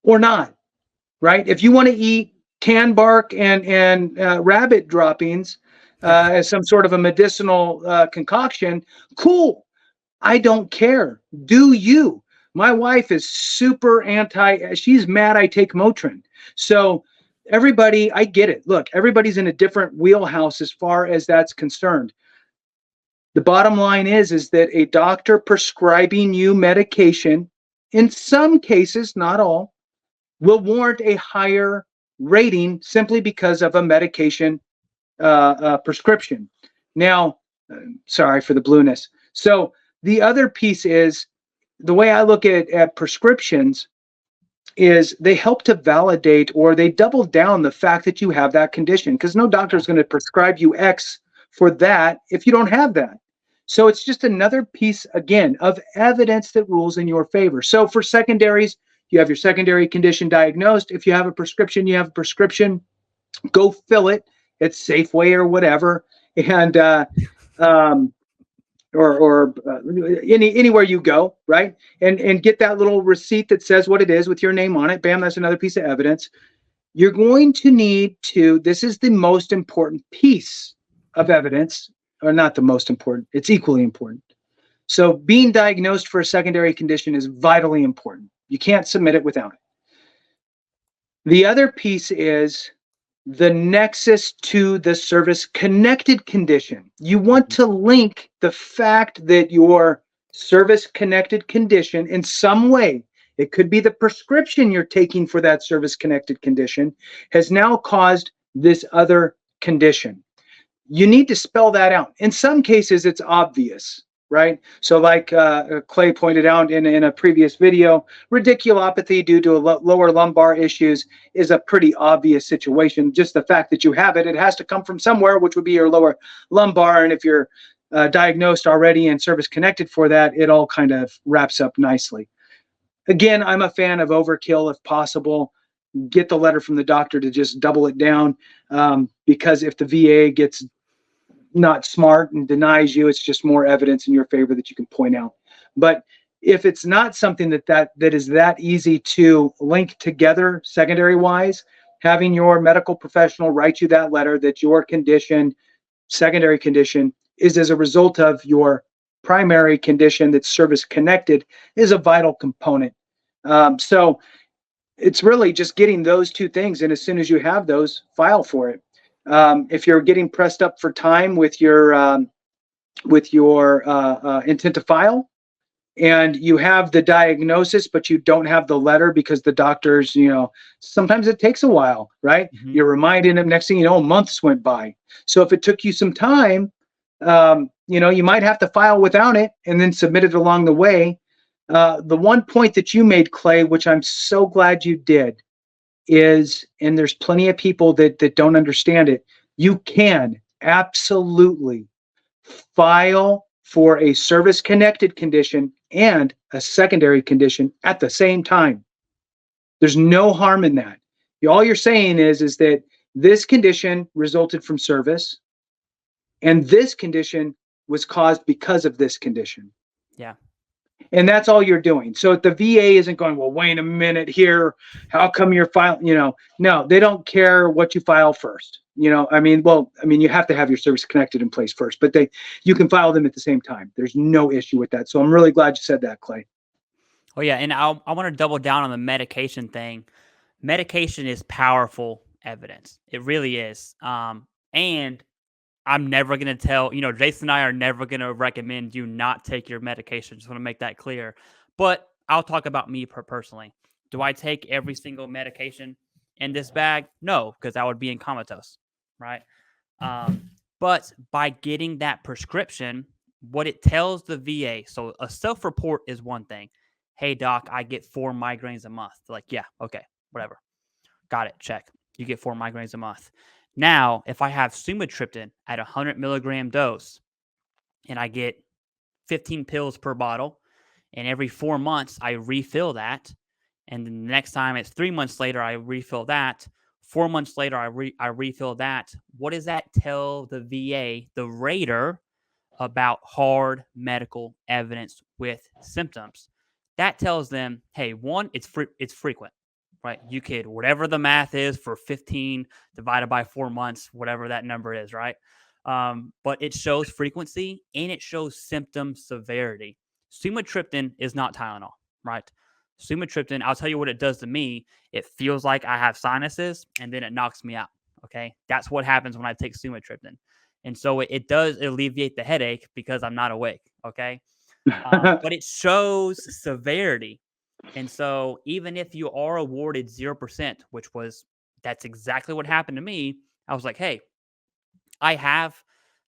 or not, right? If you want to eat tan bark and rabbit droppings as some sort of a medicinal concoction, cool. I don't care. Do you? My wife is super she's mad I take Motrin. So everybody, I get it. Look, everybody's in a different wheelhouse as far as that's concerned. The bottom line is that a doctor prescribing you medication, in some cases, not all, will warrant a higher rating simply because of a medication prescription. Now, sorry for the blueness. So the other piece is the way I look at prescriptions is they help to validate or they double down the fact that you have that condition, because no doctor is going to prescribe you X for that if you don't have that. So it's just another piece, again, of evidence that rules in your favor. So for secondaries, you have your secondary condition diagnosed. If you have a prescription, you have a prescription. Go fill it at Safeway or whatever, and anywhere you go, right? And get that little receipt that says what it is with your name on it. Bam, that's another piece of evidence. You're going to need to, this is the most important piece of evidence, or not the most important, it's equally important. So being diagnosed for a secondary condition is vitally important. You can't submit it without it. The other piece is the nexus to the service connected condition. You want to link the fact that your service connected condition in some way, it could be the prescription you're taking for that service connected condition, has now caused this other condition. You need to spell that out. In some cases, it's obvious, right? So like Clay pointed out in a previous video, radiculopathy due to lower lumbar issues is a pretty obvious situation. Just the fact that you have it, it has to come from somewhere, which would be your lower lumbar. And if you're diagnosed already and service connected for that, it all kind of wraps up nicely. Again, I'm a fan of overkill if possible. Get the letter from the doctor to just double it down, because if the VA gets not smart and denies you, it's just more evidence in your favor that you can point out. But if it's not something that is that easy to link together secondary wise, having your medical professional write you that letter that your condition, secondary condition, is as a result of your primary condition that's service connected is a vital component. So it's really just getting those two things, and as soon as you have those, file for it. If you're getting pressed up for time with your intent to file, and you have the diagnosis, but you don't have the letter because the doctors, sometimes it takes a while, right? Mm-hmm. You're reminding them, next thing you know, months went by. So if it took you some time, you might have to file without it and then submit it along the way. The one point that you made, Clay, which I'm so glad you did, is, and there's plenty of people that don't understand it, you can absolutely file for a service connected condition and a secondary condition at the same time. There's no harm in that. All you're saying is that this condition resulted from service and this condition was caused because of this condition. Yeah. And that's all you're doing. So the VA isn't going, well, wait a minute here. How come you're filing? No, they don't care what you file first. You have to have your service connected in place first, but you can file them at the same time. There's no issue with that. So I'm really glad you said that, Clay. Oh yeah. And I want to double down on the medication thing. Medication is powerful evidence. It really is. And I'm never going to tell, Jason and I are never going to recommend you not take your medication. Just want to make that clear. But I'll talk about me personally. Do I take every single medication in this bag? No, because I would be in comatose, right? But by getting that prescription, what it tells the VA, so a self-report is one thing. Hey, doc, I get 4 migraines a month. They're like, yeah, okay, whatever. Got it, check. You get 4 migraines a month. Now, if I have sumatriptan at 100 milligram dose and I get 15 pills per bottle, And every 4 months, I refill that. And then the next time it's 3 months later, I refill that. 4 months later, I refill that. What does that tell the VA, the rater, about hard medical evidence with symptoms? That tells them, hey, one, it's frequent, right? You could, whatever the math is for 15 divided by 4 months, whatever that number is, right? But it shows frequency and it shows symptom severity. Sumatriptan is not Tylenol, right? Sumatriptan, I'll tell you what it does to me. It feels like I have sinuses and then it knocks me out. Okay. That's what happens when I take sumatriptan. And so it does alleviate the headache because I'm not awake. Okay. But it shows severity. And so even if you are awarded 0%, that's exactly what happened to me. I was like, hey, I have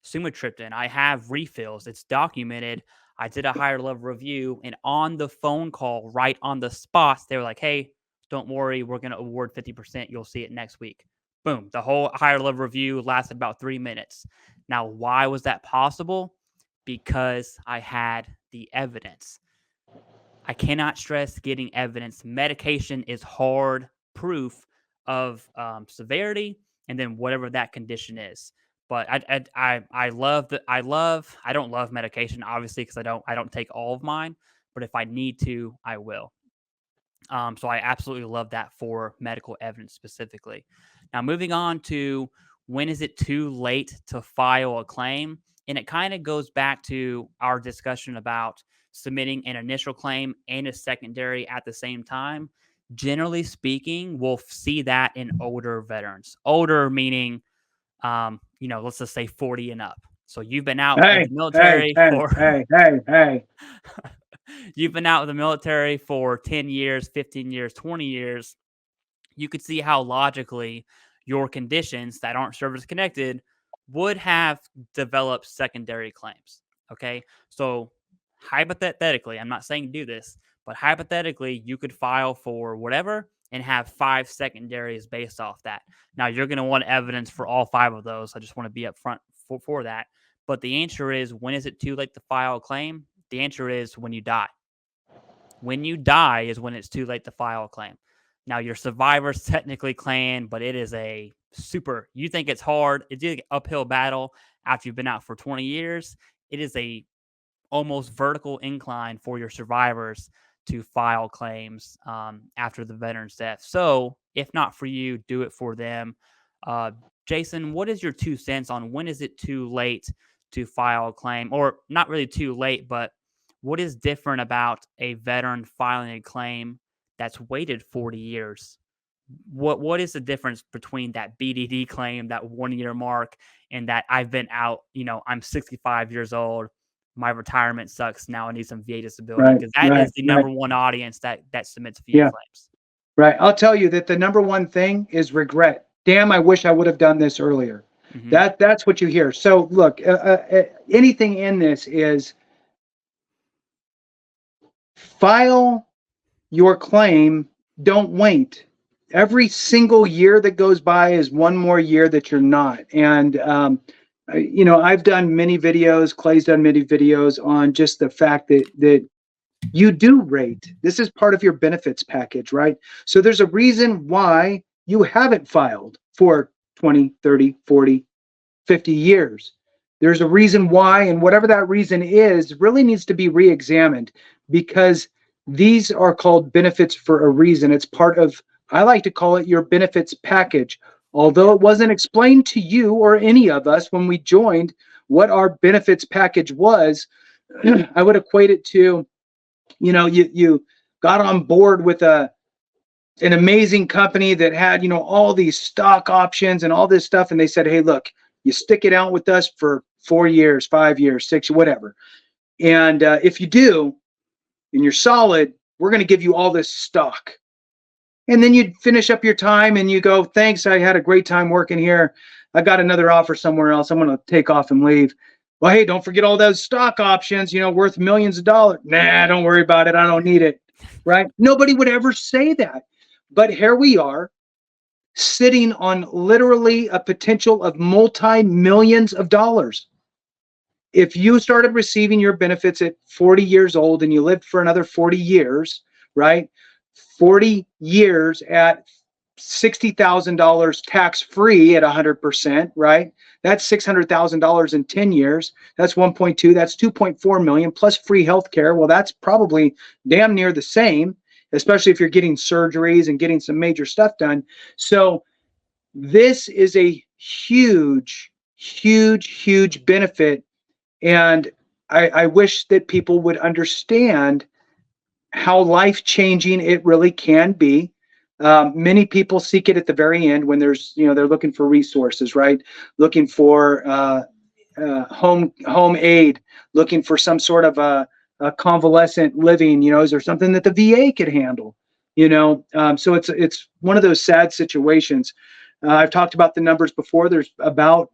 sumatriptan. I have refills. It's documented. I did a higher level review, and on the phone call, right on the spot, they were like, hey, don't worry. We're going to award 50%. You'll see it next week. Boom. The whole higher level review lasted about 3 minutes. Now, why was that possible? Because I had the evidence. I cannot stress getting evidence. Medication is hard proof of severity, and then whatever that condition is. But I love that. I don't love medication, obviously, because I don't take all of mine. But if I need to, I will. So I absolutely love that for medical evidence specifically. Now, moving on to when is it too late to file a claim? And it kind of goes back to our discussion about submitting an initial claim and a secondary at the same time. Generally speaking, we'll see that in older veterans. Older meaning, let's just say 40 and up. So you've been out of the military Hey. You've been out of the military for 10 years, 15 years, 20 years. You could see how logically your conditions that aren't service connected would have developed secondary claims. Okay. So hypothetically, I'm not saying do this, but hypothetically, you could file for whatever and have 5 secondaries based off that. Now, you're going to want evidence for all 5 of those. I just want to be upfront for that. But the answer is, when is it too late to file a claim? The answer is when you die. When you die is when it's too late to file a claim. Now, your survivors technically claim, but it is you think it's hard. It's an uphill battle after you've been out for 20 years. It is a almost vertical incline for your survivors to file claims after the veteran's death. So if not for you, do it for them. Jason, what is your 2 cents on when is it too late to file a claim? Or not really too late, but what is different about a veteran filing a claim that's waited 40 years? What is the difference between that BDD claim, that 1-year mark, and that I've been out, I'm 65 years old, my retirement sucks, now I need some VA disability? Because that is the number one audience that submits VA claims. Right. I'll tell you that the number one thing is regret. Damn, I wish I would have done this earlier. Mm-hmm. That's what you hear. So look, anything in this is file your claim. Don't wait. Every single year that goes by is one more year that you're not. And, I've done many videos, Clay's done many videos on just the fact that you do rate. This is part of your benefits package, right? So there's a reason why you haven't filed for 20, 30, 40, 50 years. There's a reason why, and whatever that reason is, really needs to be re-examined, because these are called benefits for a reason. It's part of, I like to call it, your benefits package. Although it wasn't explained to you or any of us when we joined what our benefits package was, I would equate it to, you got on board with an amazing company that had, all these stock options and all this stuff. And they said, hey, look, you stick it out with us for 4 years, 5 years, 6, whatever. And if you do, and you're solid, we're going to give you all this stock. And then you'd finish up your time and you go, thanks, I had a great time working here. I got another offer somewhere else. I'm going to take off and leave. Well, hey, don't forget all those stock options, worth millions of dollars. Nah, don't worry about it. I don't need it. Right? Nobody would ever say that. But here we are, sitting on literally a potential of multi-millions of dollars. if you started receiving your benefits at 40 years old and you lived for another 40 years, right? 40 years at $60,000 tax free at 100%, right? That's $600,000 in 10 years. That's 1.2, that's 2.4 million plus free healthcare. Well, that's probably damn near the same, especially if you're getting surgeries and getting some major stuff done. So this is a huge, huge, huge benefit. And I wish that people would understand how life changing it really can be. Many people seek it at the very end when there's, they're looking for resources, right? Looking for home aid, looking for some sort of a convalescent living. Is there something that the VA could handle? So it's one of those sad situations. I've talked about the numbers before. There's about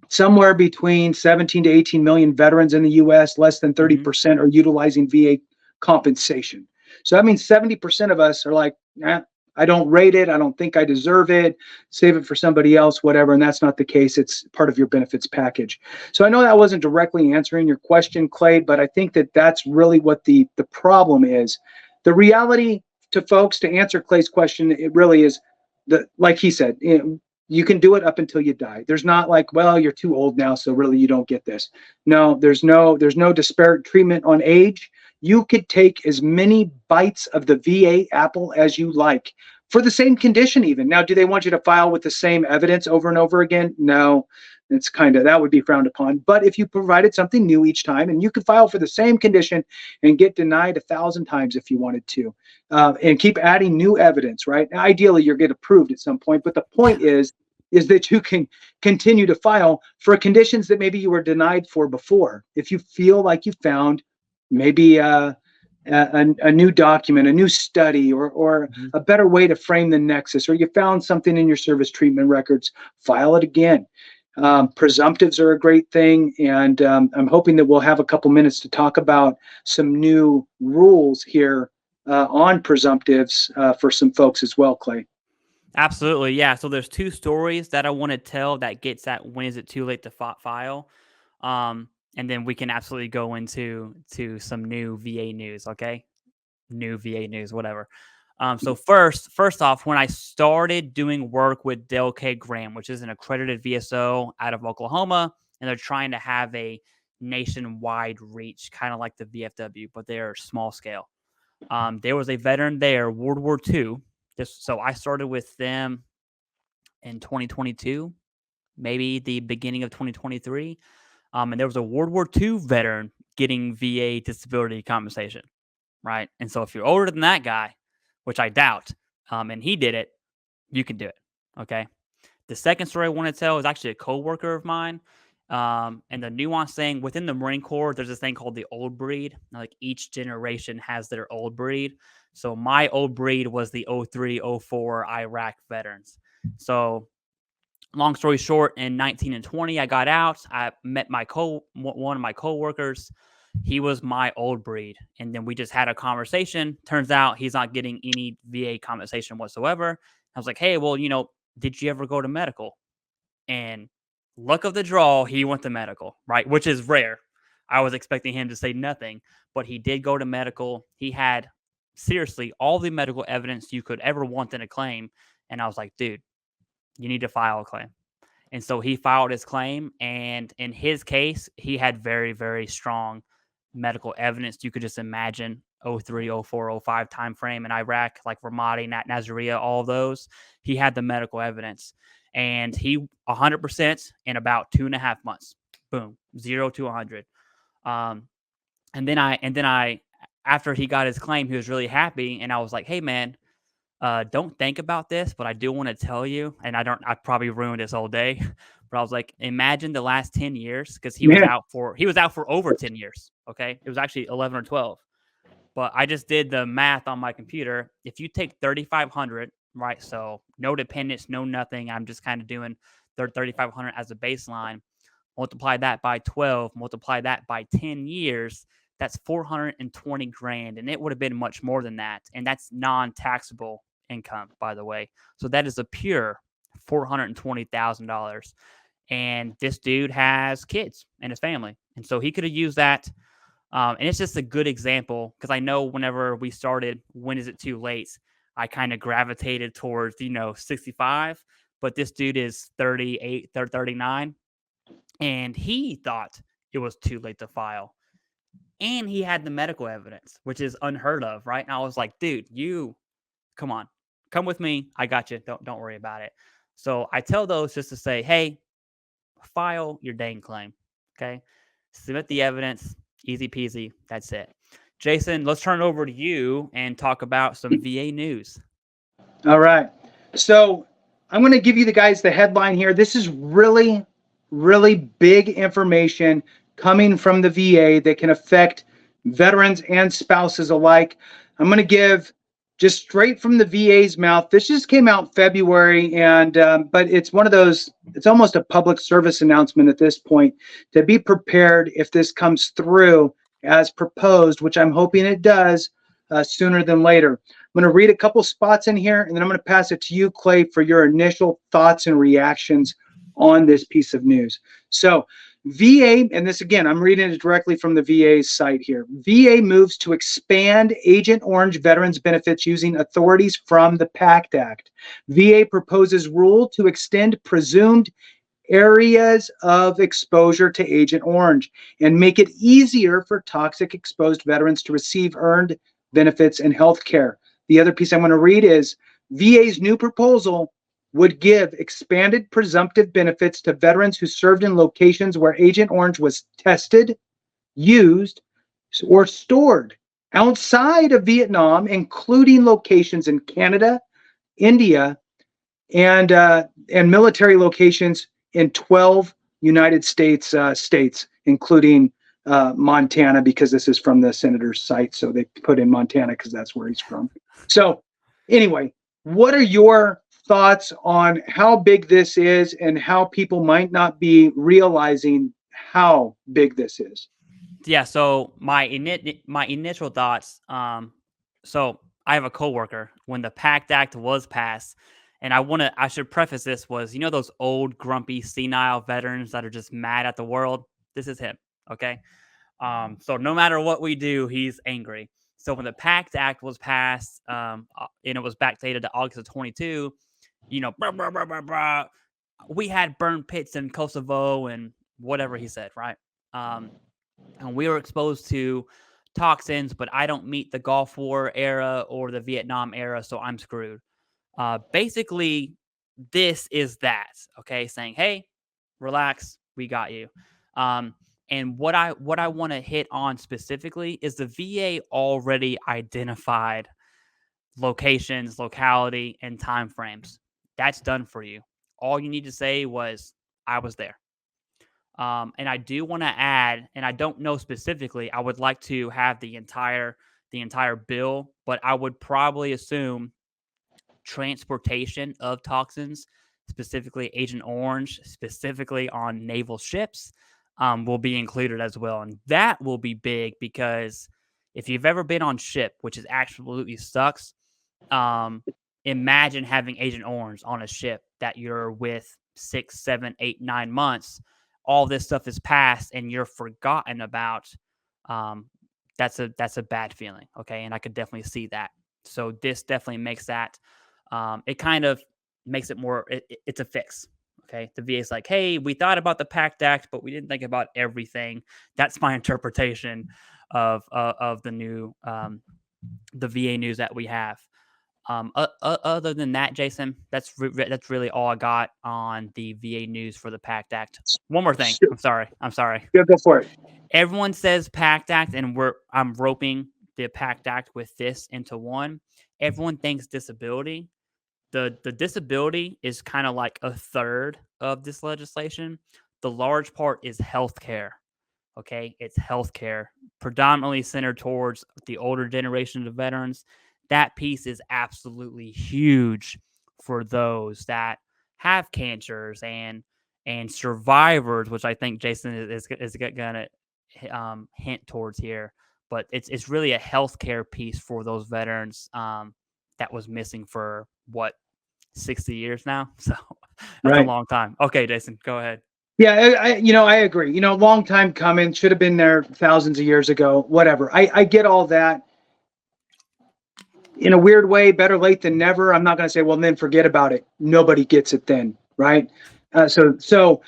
somewhere between 17 to 18 million veterans in the U.S. Less than 30% are utilizing VA compensation. So that means 70% of us are like, I don't rate it. I don't think I deserve it. Save it for somebody else, whatever. And that's not the case. It's part of your benefits package. So I know that wasn't directly answering your question, Clay, but I think that that's really what the problem is. The reality to folks, to answer Clay's question, it really is like he said, you can do it up until you die. There's not like, well, you're too old now, so really you don't get this. No, there's no disparate treatment on age. You could take as many bites of the VA apple as you like for the same condition even. Now, do they want you to file with the same evidence over and over again? No, it's that would be frowned upon. But if you provided something new each time, and you could file for the same condition and get denied 1,000 times if you wanted to, and keep adding new evidence, right? Now, ideally, you'll get approved at some point. But the point is that you can continue to file for conditions that maybe you were denied for before. If you feel like you found maybe a new document, a new study, or a better way to frame the nexus, or you found something in your service treatment records, file it again. Presumptives are a great thing, and I'm hoping that we'll have a couple minutes to talk about some new rules here on presumptives for some folks as well, Clay. Absolutely, yeah. So there's two stories that I want to tell that gets at when is it too late to file, and then we can absolutely go into some new VA news. Okay, new VA news, whatever. So first off, when I started doing work with Dale K. Graham, which is an accredited VSO out of Oklahoma, and they're trying to have a nationwide reach, kind of like the VFW, but they're small scale. There was a veteran there, World War II. So I started with them in 2022, maybe the beginning of 2023. And there was a World War II veteran getting VA disability compensation, right? And so if you're older than that guy, which I doubt, and he did it, you can do it, okay? The second story I want to tell is actually a coworker of mine. And the nuance thing within the Marine Corps, there's this thing called the old breed. Like each generation has their old breed. So my old breed was the 03, 04 Iraq veterans. So long story short, in 19 and 20, I got out. I met one of my coworkers. He was my old breed. And then we just had a conversation. Turns out he's not getting any VA compensation whatsoever. I was like, hey, well, did you ever go to medical? And luck of the draw, he went to medical, right? Which is rare. I was expecting him to say nothing, but he did go to medical. He had seriously all the medical evidence you could ever want in a claim. And I was like, dude, you need to file a claim. And so he filed his claim. And in his case, he had very, very strong medical evidence. You could just imagine 03, 04, 05 timeframe in Iraq, like Ramadi, Nasiriyah, all of those. He had the medical evidence. And he 100% in about 2.5 months. Boom, 0 to 100. And then I, after he got his claim, he was really happy. And I was like, hey, man, don't think about this, but I do want to tell you, and I probably ruined this whole day, but I was like, imagine the last 10 years, because he was out for over 10 years. Okay. It was actually 11 or 12, but I just did the math on my computer. If you take 3,500, right? So no dependents, no nothing. I'm just kind of doing 3,500 as a baseline, multiply that by 12, multiply that by 10 years. That's 420 grand. And it would have been much more than that. And that's non-taxable income, by the way. So that is a pure $420,000. And this dude has kids and his family. And so he could have used that. And it's just a good example because I know whenever we started, when is it too late? I kind of gravitated towards, 65, but this dude is 38, 39, and he thought it was too late to file. And he had the medical evidence, which is unheard of, right? And I was like, dude, come on, come with me. I got you. Don't worry about it. So I tell those just to say, hey, file your dang claim. Okay. Submit the evidence. Easy peasy. That's it. Jason, let's turn it over to you and talk about some VA news. All right. So I'm going to give you the guys the headline here. This is really, really big information coming from the VA that can affect veterans and spouses alike. I'm going to give just straight from the VA's mouth. This just came out in February, and but it's one of those. It's almost a public service announcement at this point to be prepared if this comes through as proposed, which I'm hoping it does sooner than later. I'm going to read a couple spots in here, and then I'm going to pass it to you, Clay, for your initial thoughts and reactions on this piece of news. So VA, and this again, I'm reading it directly from the VA's site here. VA moves to expand Agent Orange veterans benefits using authorities from the PACT Act. VA proposes rule to extend presumed areas of exposure to Agent Orange and make it easier for toxic exposed veterans to receive earned benefits and health care. The other piece I'm going to read is VA's new proposal would give expanded presumptive benefits to veterans who served in locations where Agent Orange was tested, used, or stored outside of Vietnam, including locations in Canada, India, and military locations in 12 United States states, including Montana, because this is from the senator's site. So they put in Montana because that's where he's from. So anyway, what are your thoughts on how big this is and how people might not be realizing how big this is? Yeah. So my initial thoughts. So I have a coworker when the PACT Act was passed, and I should preface this was those old grumpy senile veterans that are just mad at the world. This is him. Okay. So no matter what we do, he's angry. So when the PACT Act was passed, and it was backdated to August of 22, brah, brah, brah, brah, brah, we had burned pits in Kosovo and whatever he said, right? And we were exposed to toxins, but I don't meet the Gulf War era or the Vietnam era, so I'm screwed. Basically, this is that, okay? Saying, hey, relax, we got you. And what I want to hit on specifically is the VA already identified locations, locality, and time frames. That's done for you. All you need to say was, I was there. And I do want to add, and I don't know specifically, I would like to have the entire bill, but I would probably assume transportation of toxins, specifically Agent Orange, specifically on naval ships, will be included as well. And that will be big because if you've ever been on ship, which is absolutely sucks, imagine having Agent Orange on a ship that you're with 6, 7, 8, 9 months. All this stuff is passed and you're forgotten about. That's a bad feeling. Okay. And I could definitely see that. So this definitely makes that, it kind of makes it more, it's a fix. Okay. The VA is like, hey, we thought about the PACT Act, but we didn't think about everything. That's my interpretation of the new, the VA news that we have. Other than that, Jason, that's really all I got on the VA news for the PACT Act. One more thing. Sure. I'm sorry. Yeah, go for it. Everyone says PACT Act, and I'm roping the PACT Act with this into one. Everyone thinks disability. The disability is kind of like a third of this legislation. The large part is healthcare. Okay, it's healthcare, predominantly centered towards the older generation of veterans. That piece is absolutely huge for those that have cancers and survivors, which I think Jason is going to hint towards here. But it's really a healthcare piece for those veterans that was missing for 60 years now. So that's a Right. long time. Okay, Jason, go ahead. Yeah, I agree. Long time coming, should have been there thousands of years ago, whatever. I get all that. In a weird way, better late than never. I'm not going to say, well, then forget about it. Nobody gets it then, right? So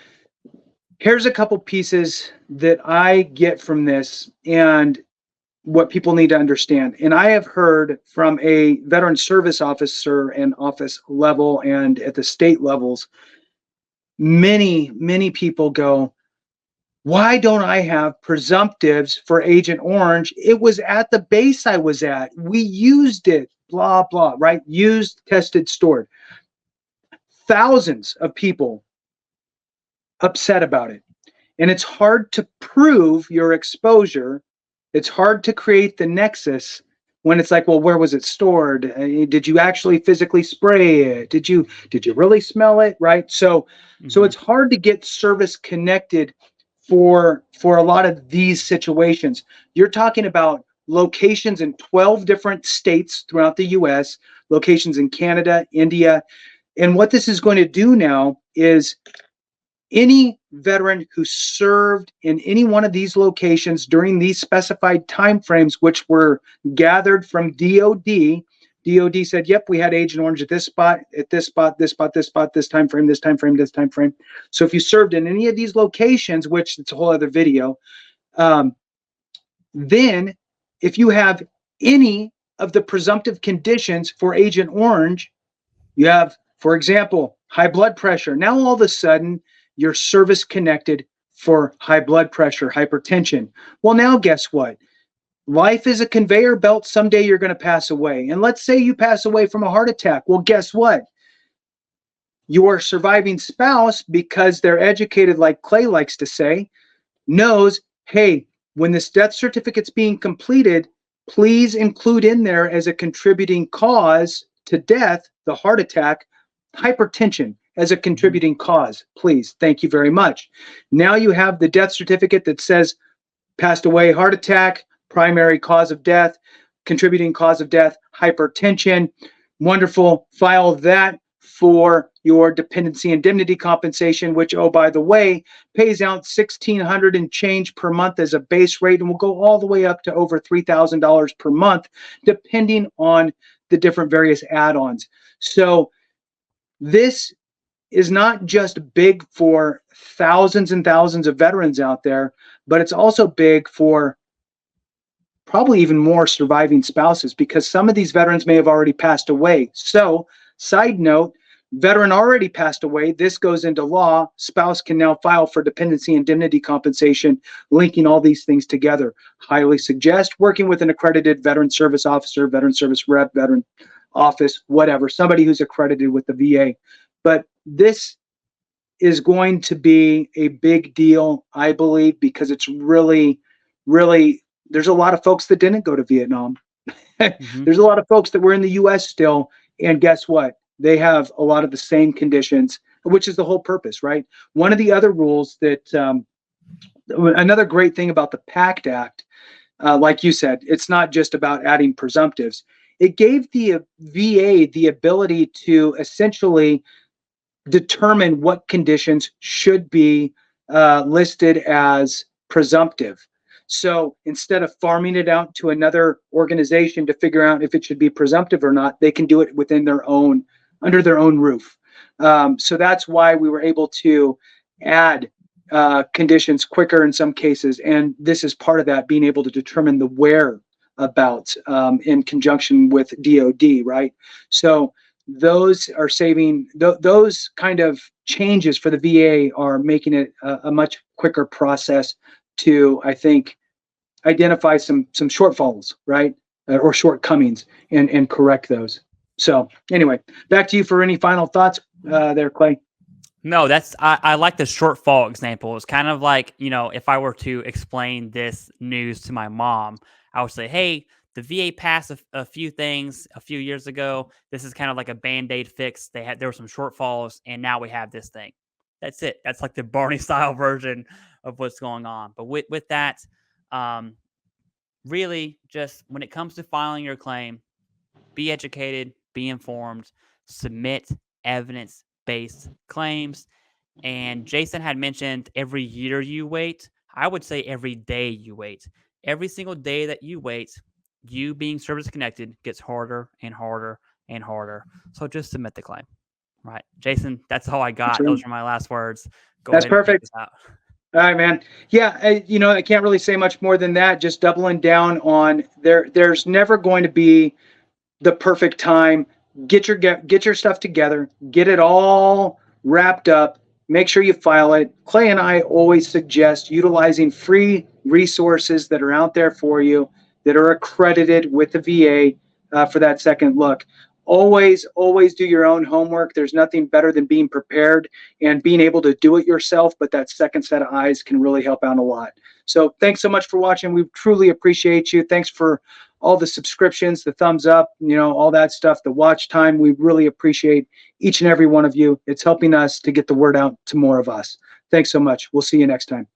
here's a couple pieces that I get from this and what people need to understand. And I have heard from a veteran service officer and office level and at the state levels, many people go, why don't I have presumptives for Agent Orange? It was at the base I was at. We used it, blah, blah, right? Used, tested, stored. Thousands of people upset about it. And it's hard to prove your exposure. It's hard to create the nexus when it's like, well, where was it stored? Did you actually physically spray it? Did you really smell it? Right. So it's hard to get service connected for a lot of these situations. You're talking about locations in 12 different states throughout the US, locations in Canada, India. And what this is going to do now is any veteran who served in any one of these locations during these specified timeframes, which were gathered from DOD. DOD said, yep, we had Agent Orange at this spot, this spot, this spot, this spot, this time frame, this time frame, this time frame. So if you served in any of these locations, which it's a whole other video, then if you have any of the presumptive conditions for Agent Orange, you have, for example, high blood pressure. Now all of a sudden, you're service connected for high blood pressure, hypertension. Well, now guess what? Life is a conveyor belt. Someday you're going to pass away. And let's say you pass away from a heart attack. Well, guess what? Your surviving spouse, because they're educated, like Clay likes to say, knows, hey, when this death certificate's being completed, please include in there as a contributing cause to death, the heart attack, hypertension as a contributing cause. Please, thank you very much. Now you have the death certificate that says passed away, heart attack, primary cause of death, contributing cause of death, hypertension. Wonderful. File that for your dependency indemnity compensation, which, oh, by the way, pays out $1,600 and change per month as a base rate and will go all the way up to over $3,000 per month, depending on the different various add-ons. So this is not just big for thousands and thousands of veterans out there, but it's also big for probably even more surviving spouses, because some of these veterans may have already passed away. So, side note, veteran already passed away. This goes into law. Spouse can now file for dependency indemnity compensation, linking all these things together. Highly suggest working with an accredited veteran service officer, veteran service rep, veteran office, whatever, somebody who's accredited with the VA. But this is going to be a big deal, I believe, because it's really, there's a lot of folks that didn't go to Vietnam. There's a lot of folks that were in the US still. And guess what? They have a lot of the same conditions, which is the whole purpose, right? One of the other rules that, another great thing about the PACT Act, like you said, it's not just about adding presumptives. It gave the VA the ability to essentially determine what conditions should be listed as presumptive. So instead of farming it out to another organization to figure out if it should be presumptive or not, they can do it within their own, under their own roof. So that's why we were able to add conditions quicker in some cases. And this is part of that, being able to determine the whereabouts in conjunction with DOD, right? So those are saving, those kind of changes for the VA are making it a much quicker process to, I think, identify some shortfalls, right? Or shortcomings and correct those. So anyway, back to you for any final thoughts there, Clay. No, I like the shortfall example. It's kind of like, if I were to explain this news to my mom, I would say, hey, the VA passed a few things a few years ago. This is kind of like a Band-Aid fix. There were some shortfalls, and now we have this thing. That's it. That's like the Barney style version of what's going on. But with that, really just when it comes to filing your claim, be educated, be informed, submit evidence-based claims. And Jason had mentioned every year you wait. I would say every day you wait. Every single day that you wait, you being service connected gets harder and harder and harder. So just submit the claim. Right. Jason, that's all I got. Those are my last words. Go That's ahead and take perfect. this out. All right, man. Yeah, I can't really say much more than that. Just doubling down on there's never going to be the perfect time. Get your stuff together, get it all wrapped up, make sure you file it. Clay and I always suggest utilizing free resources that are out there for you, that are accredited with the VA for that second look. Always do your own homework. There's nothing better than being prepared and being able to do it yourself, but that second set of eyes can really help out a lot. So thanks so much for watching. We truly appreciate you. Thanks for all the subscriptions, the thumbs up, all that stuff, the watch time. We really appreciate each and every one of you. It's helping us to get the word out to more of us. Thanks so much. We'll see you next time.